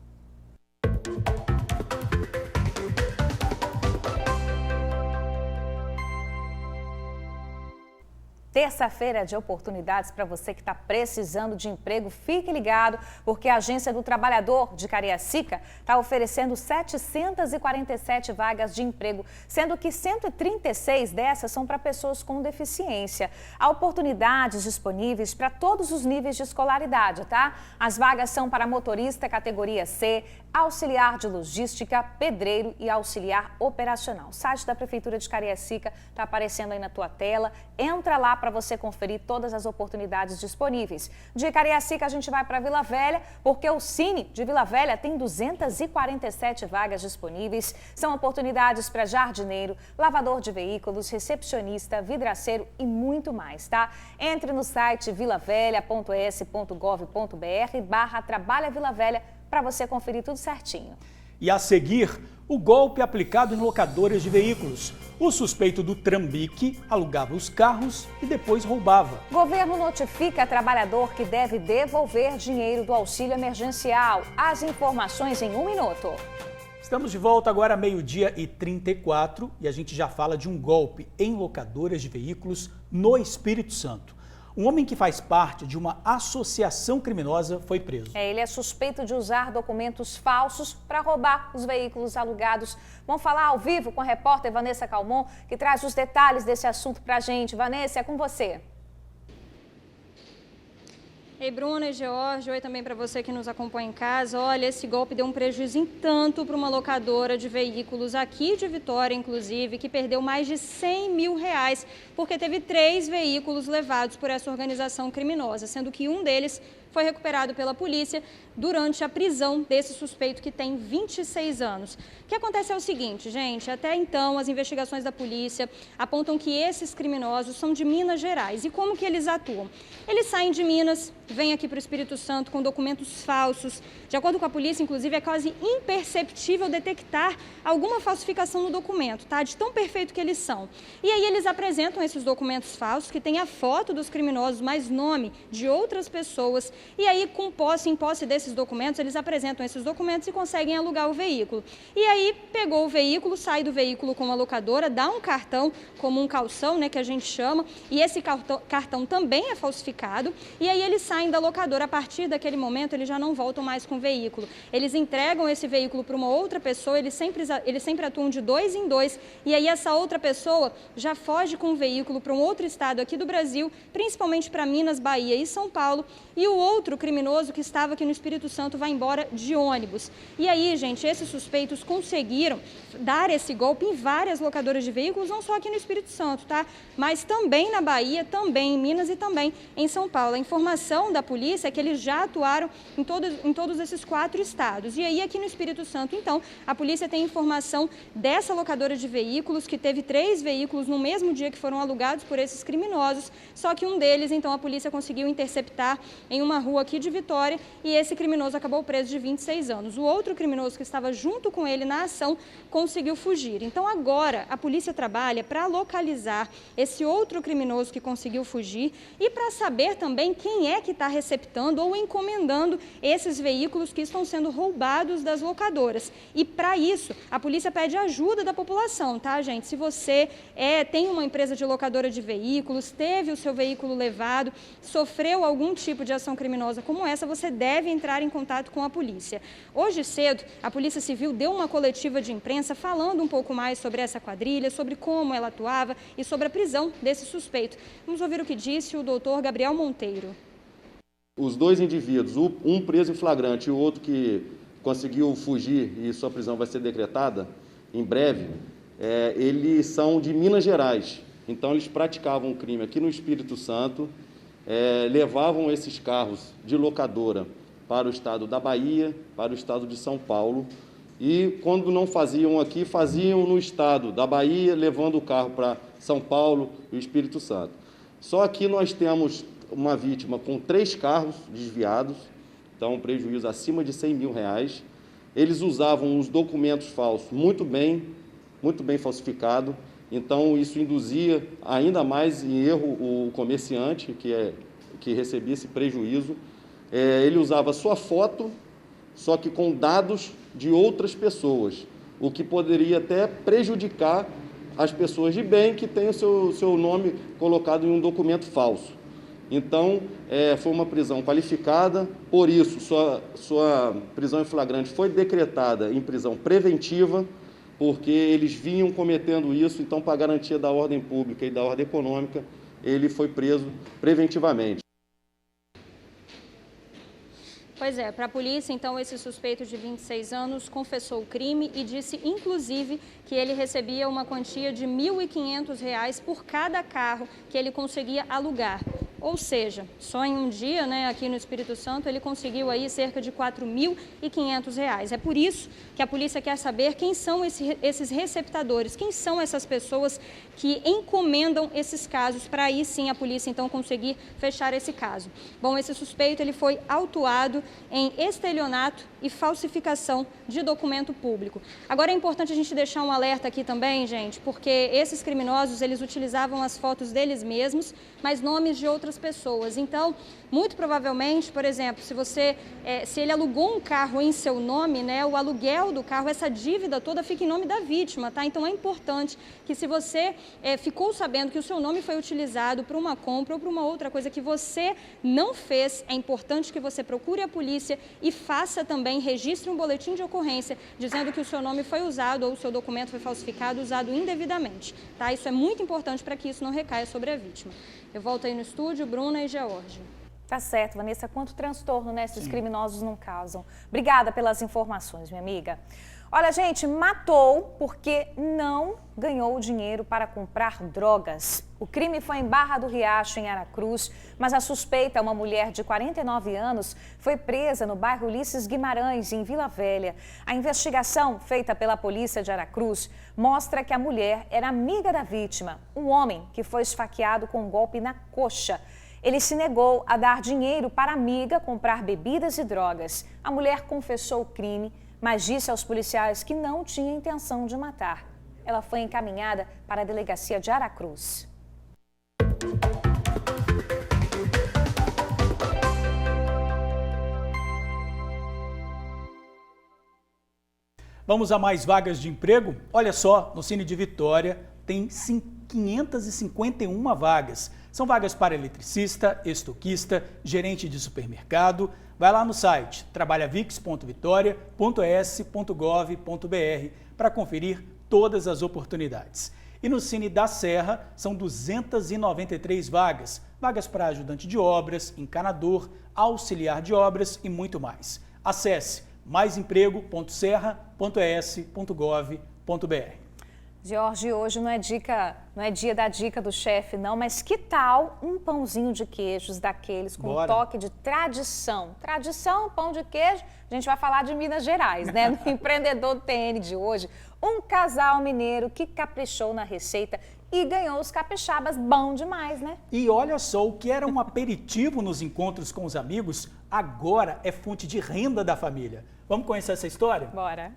Terça-feira é de oportunidades para você que está precisando de emprego. Fique ligado, porque a Agência do Trabalhador de Cariacica está oferecendo 747 vagas de emprego, sendo que 136 dessas são para pessoas com deficiência. Há oportunidades disponíveis para todos os níveis de escolaridade, tá? As vagas são para motorista categoria C, auxiliar de logística, pedreiro e auxiliar operacional. O site da Prefeitura de Cariacica está aparecendo aí na tua tela. Entra lá para você conferir todas as oportunidades disponíveis. De Cariacica a gente vai para Vila Velha, porque o Cine de Vila Velha tem 247 vagas disponíveis. São oportunidades para jardineiro, lavador de veículos, recepcionista, vidraceiro e muito mais, tá? Entre no site vilavelha.es.gov.br/Trabalha Vila Velha para você conferir tudo certinho. E a seguir, o golpe aplicado em locadoras de veículos. O suspeito do trambique alugava os carros e depois roubava. Governo notifica trabalhador que deve devolver dinheiro do auxílio emergencial. As informações em 1 minuto. Estamos de volta agora, 12h34, e a gente já fala de um golpe em locadoras de veículos no Espírito Santo. Um homem que faz parte de uma associação criminosa foi preso. Ele é suspeito de usar documentos falsos para roubar os veículos alugados. Vamos falar ao vivo com a repórter Vanessa Calmon, que traz os detalhes desse assunto para a gente. Vanessa, é com você. Ei, Bruna e George, oi também para você que nos acompanha em casa. Olha, esse golpe deu um prejuízo em tanto para uma locadora de veículos aqui de Vitória, inclusive, que perdeu mais de R$100 mil, porque teve 3 veículos levados por essa organização criminosa, sendo que um deles foi recuperado pela polícia durante a prisão desse suspeito que tem 26 anos. O que acontece é o seguinte, gente, até então as investigações da polícia apontam que esses criminosos são de Minas Gerais. E como que eles atuam? Eles saem de Minas, vêm aqui para o Espírito Santo com documentos falsos. De acordo com a polícia, inclusive, é quase imperceptível detectar alguma falsificação no documento, tá? De tão perfeito que eles são. E aí eles apresentam esses documentos falsos que têm a foto dos criminosos, mais nome de outras pessoas. E aí, em posse desses documentos, eles apresentam esses documentos e conseguem alugar o veículo. E aí, pegou o veículo, sai do veículo com uma locadora, dá um cartão, como um calção, né, que a gente chama, e esse cartão também é falsificado. E aí eles saem da locadora. A partir daquele momento, eles já não voltam mais com o veículo. Eles entregam esse veículo para uma outra pessoa, eles sempre atuam de 2 em 2, e aí essa outra pessoa já foge com o veículo para um outro estado aqui do Brasil, principalmente para Minas, Bahia e São Paulo, e o outro criminoso que estava aqui no Espírito Santo vai embora de ônibus. E aí, gente, esses suspeitos conseguiram dar esse golpe em várias locadoras de veículos, não só aqui no Espírito Santo, tá? Mas também na Bahia, também em Minas e também em São Paulo. A informação da polícia é que eles já atuaram em todos esses 4 estados. E aí, aqui no Espírito Santo, então, a polícia tem informação dessa locadora de veículos, que teve 3 veículos no mesmo dia que foram alugados por esses criminosos, só que um deles, então, a polícia conseguiu interceptar em uma rua aqui de Vitória, e esse criminoso acabou preso de 26 anos. O outro criminoso que estava junto com ele na ação conseguiu fugir. Então, agora, a polícia trabalha para localizar esse outro criminoso que conseguiu fugir e para saber também quem é que está receptando ou encomendando esses veículos que estão sendo roubados das locadoras. E, para isso, a polícia pede ajuda da população, tá, gente? Se você tem uma empresa de locadora de veículos, teve o seu veículo levado, sofreu algum tipo de ação criminosa como essa, você deve entrar em contato com a polícia. Hoje cedo, a Polícia Civil deu uma coletiva de imprensa falando um pouco mais sobre essa quadrilha, sobre como ela atuava e sobre a prisão desse suspeito. Vamos ouvir o que disse o doutor Gabriel Monteiro. Os 2 indivíduos, um preso em flagrante e o outro que conseguiu fugir e sua prisão vai ser decretada em breve, eles são de Minas Gerais. Então, eles praticavam um crime aqui no Espírito Santo, levavam esses carros de locadora para o estado da Bahia, para o estado de São Paulo, e quando não faziam aqui, faziam no estado da Bahia, levando o carro para São Paulo e o Espírito Santo. Só aqui nós temos uma vítima com 3 carros desviados, então um prejuízo acima de R$100 mil. Eles usavam os documentos falsos muito bem falsificado, então isso induzia ainda mais em erro o comerciante que recebia esse prejuízo. Ele usava sua foto, só que com dados de outras pessoas, o que poderia até prejudicar as pessoas de bem que têm o seu nome colocado em um documento falso. Então, foi uma prisão qualificada, por isso sua prisão em flagrante foi decretada em prisão preventiva, porque eles vinham cometendo isso, então, para garantia da ordem pública e da ordem econômica, ele foi preso preventivamente. Pois é, para a polícia, então, esse suspeito de 26 anos confessou o crime e disse, inclusive, que ele recebia uma quantia de R$ 1.500 por cada carro que ele conseguia alugar. Ou seja, só em um dia, né, aqui no Espírito Santo, ele conseguiu aí cerca de R$ 4.500. É por isso que a polícia quer saber quem são esses receptadores, quem são essas pessoas que encomendam esses casos, para aí sim a polícia então conseguir fechar esse caso. Bom, esse suspeito ele foi autuado em estelionato e falsificação de documento público. Agora é importante a gente deixar um alerta aqui também, gente, porque esses criminosos, eles utilizavam as fotos deles mesmos, mas nomes de outras pessoas. Então, muito provavelmente, por exemplo, se ele alugou um carro em seu nome, né, o aluguel do carro, essa dívida toda fica em nome da vítima, tá? Então é importante que, se você ficou sabendo que o seu nome foi utilizado para uma compra ou para uma outra coisa que você não fez, é importante que você procure a polícia e faça também, registre um boletim de ocorrência dizendo que o seu nome foi usado ou o seu documento foi falsificado, usado indevidamente, tá? Isso é muito importante para que isso não recaia sobre a vítima. Eu volto aí no estúdio, Bruna e George. Tá certo, Vanessa, quanto transtorno, né, esses criminosos não causam. Obrigada pelas informações, minha amiga. Olha, gente, matou porque não ganhou dinheiro para comprar drogas. O crime foi em Barra do Riacho, em Aracruz, mas a suspeita, uma mulher de 49 anos, foi presa no bairro Ulisses Guimarães, em Vila Velha. A investigação feita pela polícia de Aracruz mostra que a mulher era amiga da vítima, um homem que foi esfaqueado com um golpe na coxa. Ele se negou a dar dinheiro para a amiga comprar bebidas e drogas. A mulher confessou o crime, mas disse aos policiais que não tinha intenção de matar. Ela foi encaminhada para a delegacia de Aracruz. Vamos a mais vagas de emprego? Olha só, no Cine de Vitória tem 551 vagas. São vagas para eletricista, estoquista, gerente de supermercado. Vai lá no site trabalhavix.vitoria.es.gov.br para conferir todas as oportunidades. E no Cine da Serra são 293 vagas. Vagas para ajudante de obras, encanador, auxiliar de obras e muito mais. Acesse maisemprego.serra.es.gov.br. Jorge, hoje não é dia da dica do chefe, não, mas que tal um pãozinho de queijos daqueles com um toque de tradição? Tradição, pão de queijo, a gente vai falar de Minas Gerais, né? No Empreendedor do TN de hoje, um casal mineiro que caprichou na receita e ganhou os capixabas, bom demais, né? E olha só, o que era um aperitivo nos encontros com os amigos, agora é fonte de renda da família. Vamos conhecer essa história? Bora!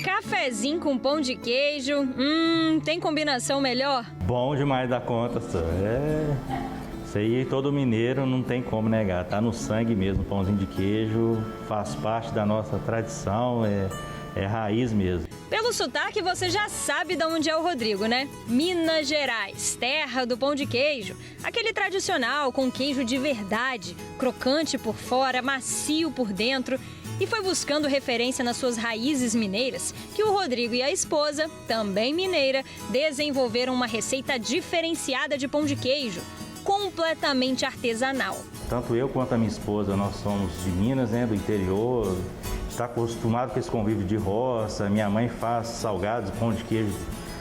Cafezinho com pão de queijo, tem combinação melhor? Bom demais da conta, senhor. Isso aí todo mineiro não tem como negar, tá no sangue mesmo, pãozinho de queijo, faz parte da nossa tradição, é raiz mesmo. Pelo sotaque você já sabe de onde é o Rodrigo, né? Minas Gerais, terra do pão de queijo, aquele tradicional com queijo de verdade, crocante por fora, macio por dentro. E foi buscando referência nas suas raízes mineiras que o Rodrigo e a esposa, também mineira, desenvolveram uma receita diferenciada de pão de queijo, completamente artesanal. Tanto eu quanto a minha esposa, nós somos de Minas, né, do interior, está acostumado com esse convívio de roça. Minha mãe faz salgados, pão de queijo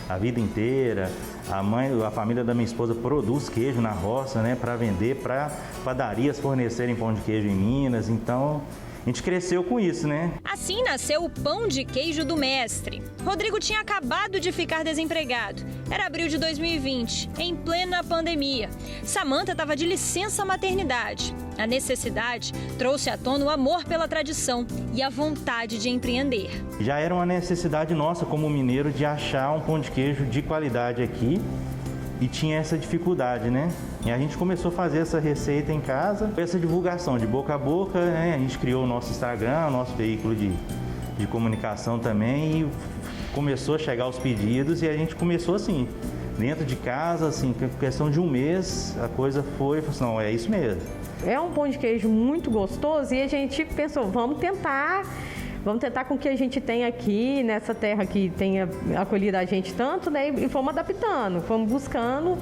a vida inteira. A família da minha esposa produz queijo na roça, né, para vender para padarias fornecerem pão de queijo em Minas. Então, a gente cresceu com isso, né? Assim nasceu o Pão de Queijo do Mestre. Rodrigo tinha acabado de ficar desempregado. Era abril de 2020, em plena pandemia. Samanta estava de licença maternidade. A necessidade trouxe à tona o amor pela tradição e a vontade de empreender. Já era uma necessidade nossa como mineiro de achar um pão de queijo de qualidade aqui. E tinha essa dificuldade, né? E a gente começou a fazer essa receita em casa. Essa divulgação de boca a boca, né? A gente criou o nosso Instagram, o nosso veículo de comunicação também. E começou a chegar os pedidos e a gente começou assim, dentro de casa, assim, questão de um mês, a coisa foi, assim, não, é isso mesmo. É um pão de queijo muito gostoso e a gente pensou, vamos tentar com o que a gente tem aqui, nessa terra que tem acolhido a gente tanto, né? E fomos adaptando, fomos buscando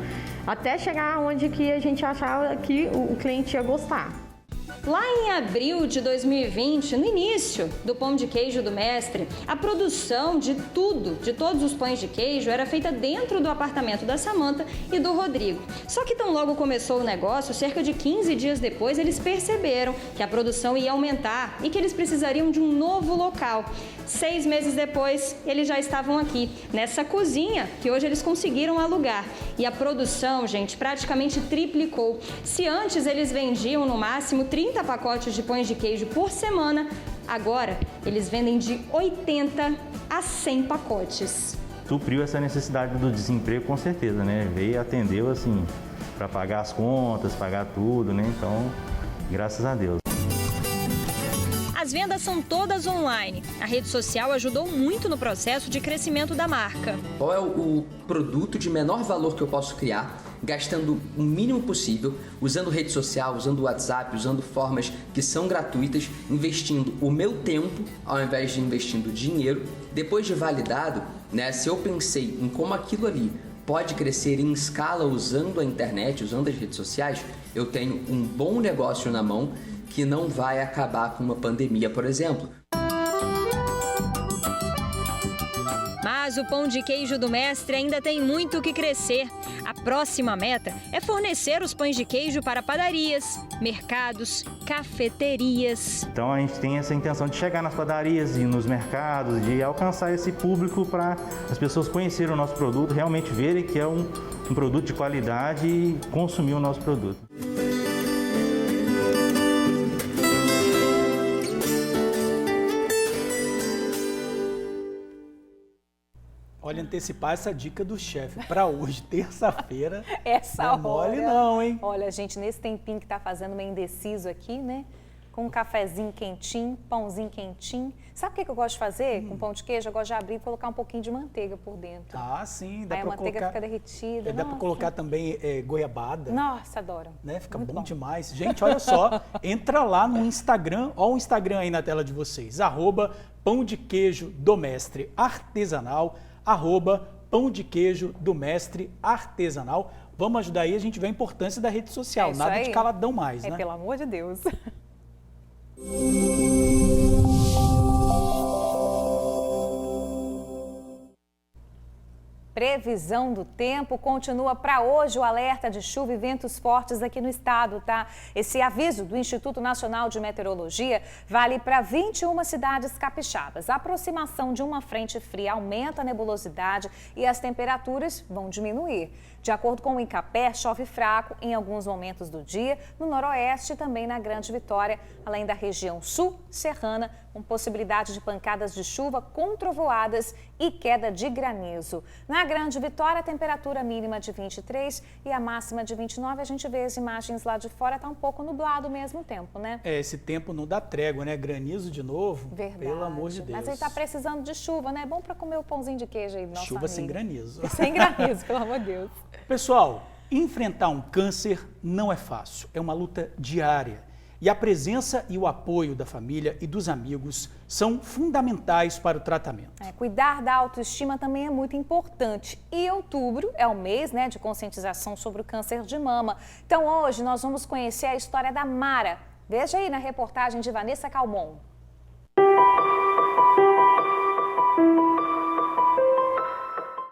até chegar onde que a gente achava que o cliente ia gostar. Lá em abril de 2020, no início do Pão de Queijo do Mestre, a produção de todos os pães de queijo, era feita dentro do apartamento da Samanta e do Rodrigo. Só que tão logo começou o negócio, cerca de 15 dias depois, eles perceberam que a produção ia aumentar e que eles precisariam de um novo local. 6 meses depois, eles já estavam aqui, nessa cozinha que hoje eles conseguiram alugar. E a produção, gente, praticamente triplicou. Se antes eles vendiam no máximo 30 pacotes de pães de queijo por semana, agora eles vendem de 80 a 100 pacotes. Supriu essa necessidade do desemprego com certeza, né? Veio e atendeu assim, para pagar as contas, pagar tudo, né? Então, graças a Deus. As vendas são todas online. A rede social ajudou muito no processo de crescimento da marca. Qual é o produto de menor valor que eu posso criar, gastando o mínimo possível, usando rede social, usando WhatsApp, usando formas que são gratuitas, investindo o meu tempo ao invés de investindo dinheiro. Depois de validado, né? Se eu pensei em como aquilo ali pode crescer em escala usando a internet, usando as redes sociais, eu tenho um bom negócio na mão que não vai acabar com uma pandemia, por exemplo. Mas o pão de queijo do Mestre ainda tem muito o que crescer. A próxima meta é fornecer os pães de queijo para padarias, mercados, cafeterias. Então a gente tem essa intenção de chegar nas padarias e nos mercados, de alcançar esse público para as pessoas conhecerem o nosso produto, realmente verem que é um produto de qualidade e consumir o nosso produto. Olha, antecipar essa dica do chefe para hoje, terça-feira. Essa não é mole não, hein? Olha, gente, nesse tempinho que tá fazendo meio indeciso aqui, né? Com um cafezinho quentinho, pãozinho quentinho. Sabe o que eu gosto de fazer com pão de queijo? Eu gosto de abrir e colocar um pouquinho de manteiga por dentro. Ah, sim. Dá aí pra a manteiga colocar, fica derretida. dá para colocar também goiabada. Nossa, adoro. Né? Fica muito bom demais. Gente, olha só. Entra lá no Instagram. Olha o Instagram aí na tela de vocês. @pão de queijo do Mestre Artesanal. @pão de queijo do Mestre Artesanal. Vamos ajudar aí, a gente vê a importância da rede social. Nada aí. de caladão mais, né? Pelo amor de Deus. Previsão do tempo continua para hoje o alerta de chuva e ventos fortes aqui no estado, tá? Esse aviso do Instituto Nacional de Meteorologia vale para 21 cidades capixabas. A aproximação de uma frente fria aumenta a nebulosidade e as temperaturas vão diminuir. De acordo com o INCAPé, chove fraco em alguns momentos do dia, no noroeste e também na Grande Vitória, além da região sul serrana, com possibilidade de pancadas de chuva com trovoadas e queda de granizo. Na Grande Vitória, a temperatura mínima de 23 e a máxima de 29. A gente vê as imagens lá de fora, tá um pouco nublado ao mesmo tempo, né? Esse tempo não dá trégua, né? Granizo de novo. Verdade. Pelo amor de Deus. Mas ele tá precisando de chuva, né? É bom para comer o pãozinho de queijo aí do nosso Chuva amigo. sem granizo. Sem granizo, pelo amor de Deus. Pessoal, enfrentar um câncer não é fácil. É uma luta diária. E a presença e o apoio da família e dos amigos são fundamentais para o tratamento. Cuidar da autoestima também é muito importante. E outubro é o mês, né, de conscientização sobre o câncer de mama. Então hoje nós vamos conhecer a história da Mara. Veja aí na reportagem de Vanessa Calmon.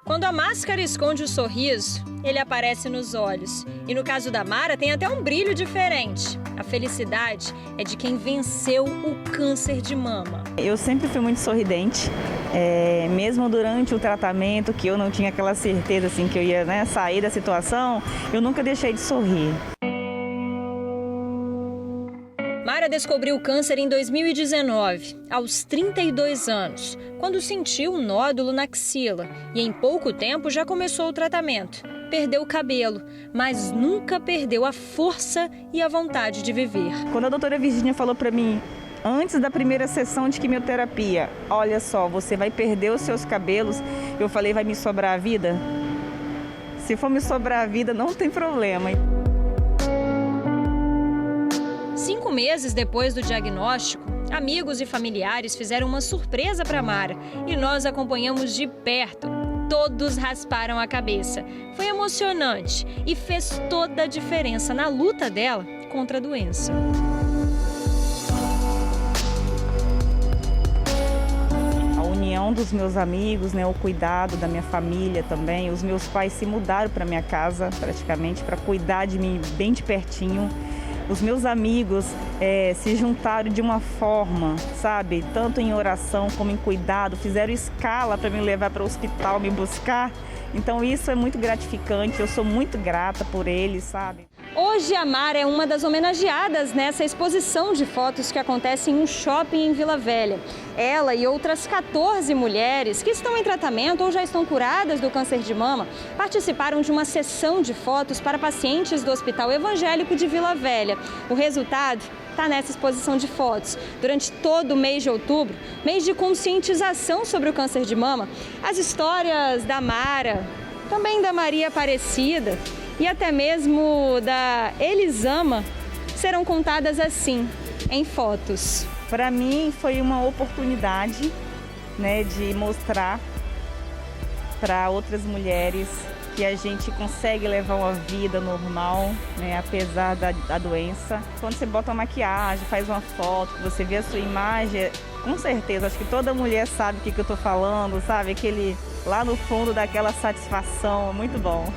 Quando a máscara esconde o sorriso, ele aparece nos olhos. E no caso da Mara, tem até um brilho diferente. A felicidade é de quem venceu o câncer de mama. Eu sempre fui muito sorridente, mesmo durante o tratamento, que eu não tinha aquela certeza assim, que eu ia, né, sair da situação, eu nunca deixei de sorrir. Mara descobriu o câncer em 2019, aos 32 anos, quando sentiu um nódulo na axila e em pouco tempo já começou o tratamento. Perdeu o cabelo, mas nunca perdeu a força e a vontade de viver. Quando a doutora Virgínia falou para mim, antes da primeira sessão de quimioterapia, olha só, você vai perder os seus cabelos, eu falei, vai me sobrar a vida? Se for me sobrar a vida, não tem problema. 5 meses depois do diagnóstico, amigos e familiares fizeram uma surpresa para Mara e nós acompanhamos de perto. Todos rasparam a cabeça. Foi emocionante e fez toda a diferença na luta dela contra a doença. A união dos meus amigos, né, o cuidado da minha família também. Os meus pais se mudaram para minha casa praticamente para cuidar de mim bem de pertinho. Os meus amigos se juntaram de uma forma, sabe, tanto em oração como em cuidado, fizeram escala para me levar para o hospital, me buscar. Então isso é muito gratificante, eu sou muito grata por eles, sabe. Hoje a Mara é uma das homenageadas nessa exposição de fotos que acontece em um shopping em Vila Velha. Ela e outras 14 mulheres que estão em tratamento ou já estão curadas do câncer de mama participaram de uma sessão de fotos para pacientes do Hospital Evangélico de Vila Velha. O resultado está nessa exposição de fotos. Durante todo o mês de outubro, mês de conscientização sobre o câncer de mama, as histórias da Mara, também da Maria Aparecida e até mesmo da Elisama serão contadas assim, em fotos. Para mim foi uma oportunidade, né, de mostrar para outras mulheres que a gente consegue levar uma vida normal, né, apesar da doença. Quando você bota uma maquiagem, faz uma foto, você vê a sua imagem, com certeza, acho que toda mulher sabe o que eu estou falando, sabe? Aquele lá no fundo daquela satisfação, muito bom.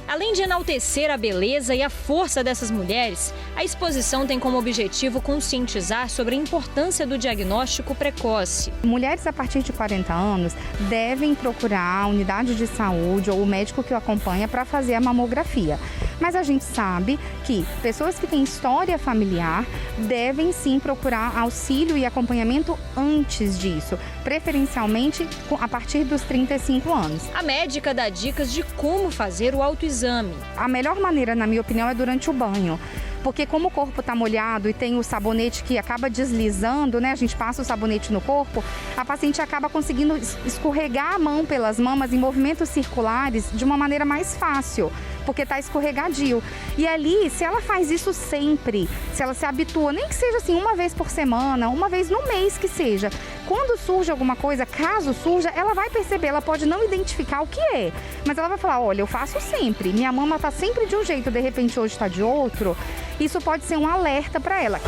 Além de enaltecer a beleza e a força dessas mulheres, a exposição tem como objetivo conscientizar sobre a importância do diagnóstico precoce. Mulheres a partir de 40 anos devem procurar a unidade de saúde ou o médico que o acompanha para fazer a mamografia. Mas a gente sabe que pessoas que têm história familiar devem sim procurar auxílio e acompanhamento antes disso, preferencialmente a partir dos 35 anos. A médica dá dicas de como fazer o autoexame. A melhor maneira, na minha opinião, é durante o banho. Porque como o corpo está molhado e tem o sabonete que acaba deslizando, né? A gente passa o sabonete no corpo, a paciente acaba conseguindo escorregar a mão pelas mamas em movimentos circulares de uma maneira mais fácil, porque está escorregadio. E ali, se ela faz isso sempre, se ela se habitua, nem que seja assim uma vez por semana, uma vez no mês que seja, quando surge alguma coisa, caso surja, ela vai perceber, ela pode não identificar o que é, mas ela vai falar, olha, eu faço sempre, minha mama está sempre de um jeito, de repente hoje está de outro. Isso pode ser um alerta para ela.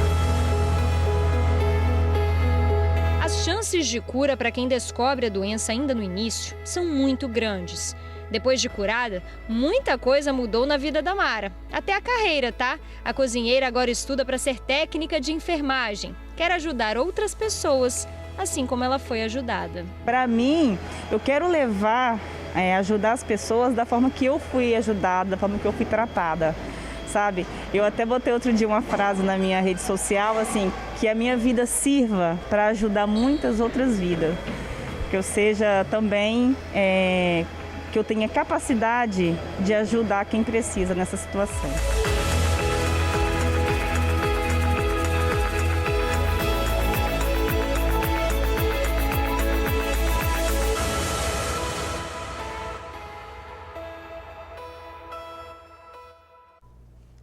As chances de cura para quem descobre a doença ainda no início são muito grandes. Depois de curada, muita coisa mudou na vida da Mara. Até a carreira, tá? A cozinheira agora estuda para ser técnica de enfermagem. Quer ajudar outras pessoas, assim como ela foi ajudada. Para mim, eu quero ajudar as pessoas da forma que eu fui ajudada, da forma que eu fui tratada. Sabe? Eu até botei outro dia uma frase na minha rede social, assim, que a minha vida sirva para ajudar muitas outras vidas. Que eu seja também, que eu tenha capacidade de ajudar quem precisa nessa situação.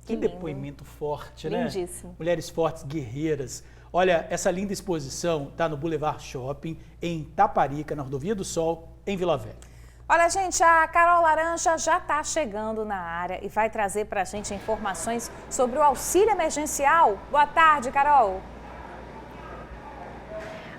Que depoimento forte, né? Lindíssimo. Mulheres fortes, guerreiras. Olha, essa linda exposição está no Boulevard Shopping, em Taparica, na Rodovia do Sol, em Vila Velha. Olha, gente, a Carol Laranja já está chegando na área e vai trazer para a gente informações sobre o auxílio emergencial. Boa tarde, Carol.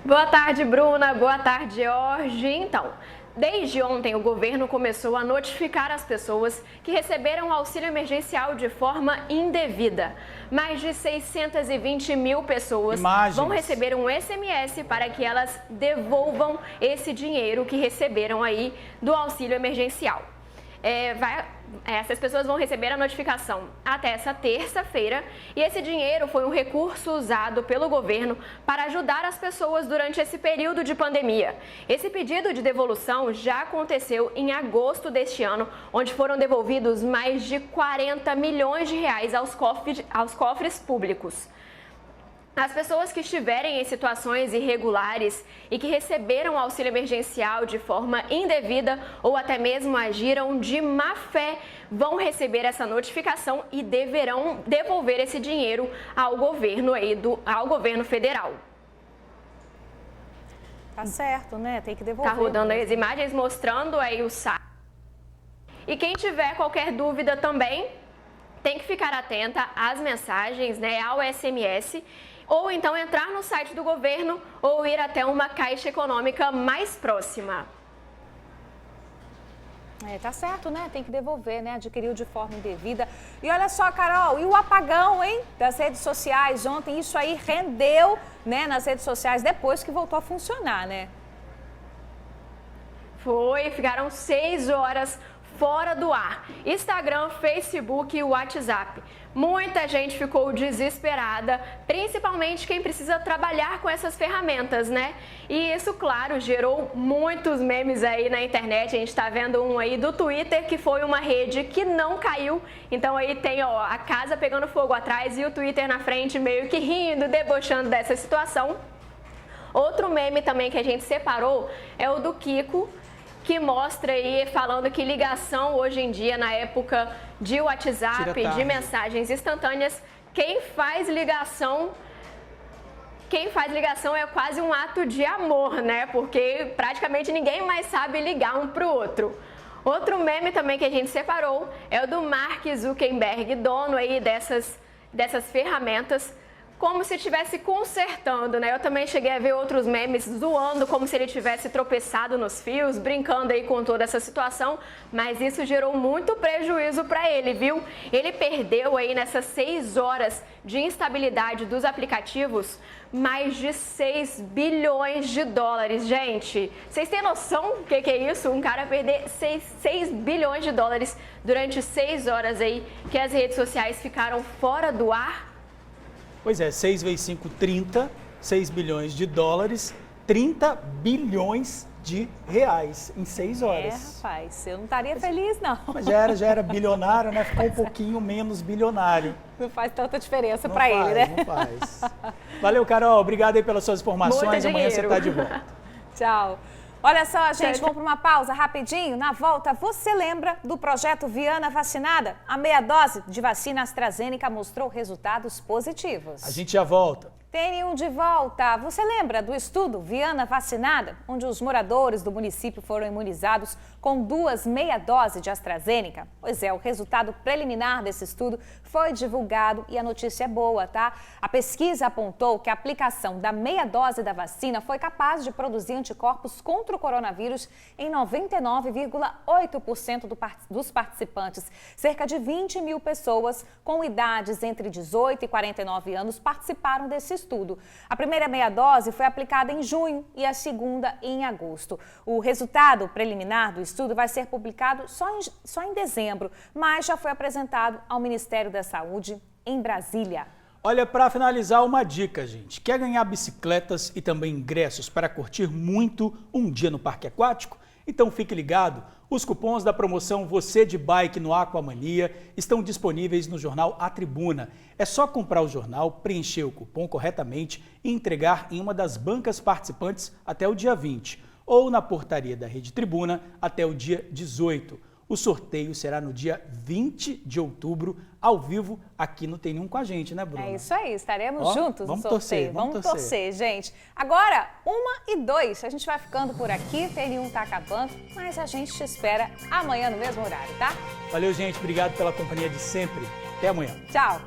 Boa tarde, Bruna. Boa tarde, Jorge. Então, desde ontem, o governo começou a notificar as pessoas que receberam o auxílio emergencial de forma indevida. Mais de 620 mil pessoas vão receber um SMS para que elas devolvam esse dinheiro que receberam aí do auxílio emergencial. Essas pessoas vão receber a notificação até essa terça-feira e esse dinheiro foi um recurso usado pelo governo para ajudar as pessoas durante esse período de pandemia. Esse pedido de devolução já aconteceu em agosto deste ano, onde foram devolvidos mais de 40 milhões de reais aos cofres públicos. As pessoas que estiverem em situações irregulares e que receberam auxílio emergencial de forma indevida ou até mesmo agiram de má fé vão receber essa notificação e deverão devolver esse dinheiro ao governo federal. Tá certo, né? Tem que devolver. Tá rodando aí as imagens mostrando aí o site. E quem tiver qualquer dúvida também tem que ficar atenta às mensagens, né, ao SMS. Ou então entrar no site do governo ou ir até uma caixa econômica mais próxima. Tá certo, né? Tem que devolver, né? Adquiriu de forma indevida. E olha só, Carol, e o apagão, hein? Das redes sociais ontem, isso aí rendeu, né? Nas redes sociais depois que voltou a funcionar, né? Ficaram 6 horas fora do ar. Instagram, Facebook e WhatsApp. Muita gente ficou desesperada, principalmente quem precisa trabalhar com essas ferramentas, né? E isso, claro, gerou muitos memes aí na internet. A gente tá vendo um aí do Twitter, que foi uma rede que não caiu. Então aí tem, a casa pegando fogo atrás e o Twitter na frente meio que rindo, debochando dessa situação. Outro meme também que a gente separou é o do Kiko, que mostra aí falando que ligação hoje em dia, na época de WhatsApp, de mensagens instantâneas, quem faz ligação quem faz ligação é quase um ato de amor, né? Porque praticamente ninguém mais sabe ligar um pro outro. Outro meme também que a gente separou é o do Mark Zuckerberg, dono aí dessas ferramentas, como se estivesse consertando, né? Eu também cheguei a ver outros memes zoando como se ele tivesse tropeçado nos fios, brincando aí com toda essa situação, mas isso gerou muito prejuízo para ele, viu? Ele perdeu aí nessas 6 horas de instabilidade dos aplicativos mais de 6 bilhões de dólares, gente. Vocês têm noção do que é isso? Um cara perder 6 bilhões de dólares durante 6 horas aí que as redes sociais ficaram fora do ar? Pois é, 6 vezes 5, 30, 6 bilhões de dólares, 30 bilhões de reais em 6 horas. Rapaz, eu não estaria feliz, não. Mas já era bilionário, né? Ficou um pouquinho menos bilionário. Não faz tanta diferença para ele, né? Não faz. Valeu, Carol. Obrigado aí pelas suas informações. Amanhã você está de volta. Tchau. Olha só, gente, vamos para uma pausa rapidinho. Na volta, você lembra do projeto Viana Vacinada? A meia dose de vacina AstraZeneca mostrou resultados positivos. A gente já volta. TN1 de volta. Você lembra do estudo Viana Vacinada, onde os moradores do município foram imunizados com 2 meia doses de AstraZeneca? Pois é, o resultado preliminar desse estudo foi divulgado e a notícia é boa, tá? A pesquisa apontou que a aplicação da meia dose da vacina foi capaz de produzir anticorpos contra o coronavírus em 99,8% dos participantes. Cerca de 20 mil pessoas com idades entre 18 e 49 anos participaram desse estudo. A primeira meia dose foi aplicada em junho e a segunda em agosto. O resultado preliminar do estudo vai ser publicado só em dezembro, mas já foi apresentado ao Ministério da Saúde em Brasília. Olha, para finalizar, uma dica, gente. Quer ganhar bicicletas e também ingressos para curtir muito um dia no parque aquático? Então fique ligado, os cupons da promoção Você de Bike no Aquamania estão disponíveis no jornal A Tribuna. É só comprar o jornal, preencher o cupom corretamente e entregar em uma das bancas participantes até o dia 20, ou na portaria da Rede Tribuna até o dia 18. O sorteio será no dia 20 de outubro, ao vivo, aqui no TN1 com a gente, né, Bruna? É isso aí, estaremos juntos no sorteio. Vamos torcer, gente. Agora, 1h02, a gente vai ficando por aqui, TN1 tá acabando, mas a gente te espera amanhã no mesmo horário, tá? Valeu, gente, obrigado pela companhia de sempre. Até amanhã. Tchau.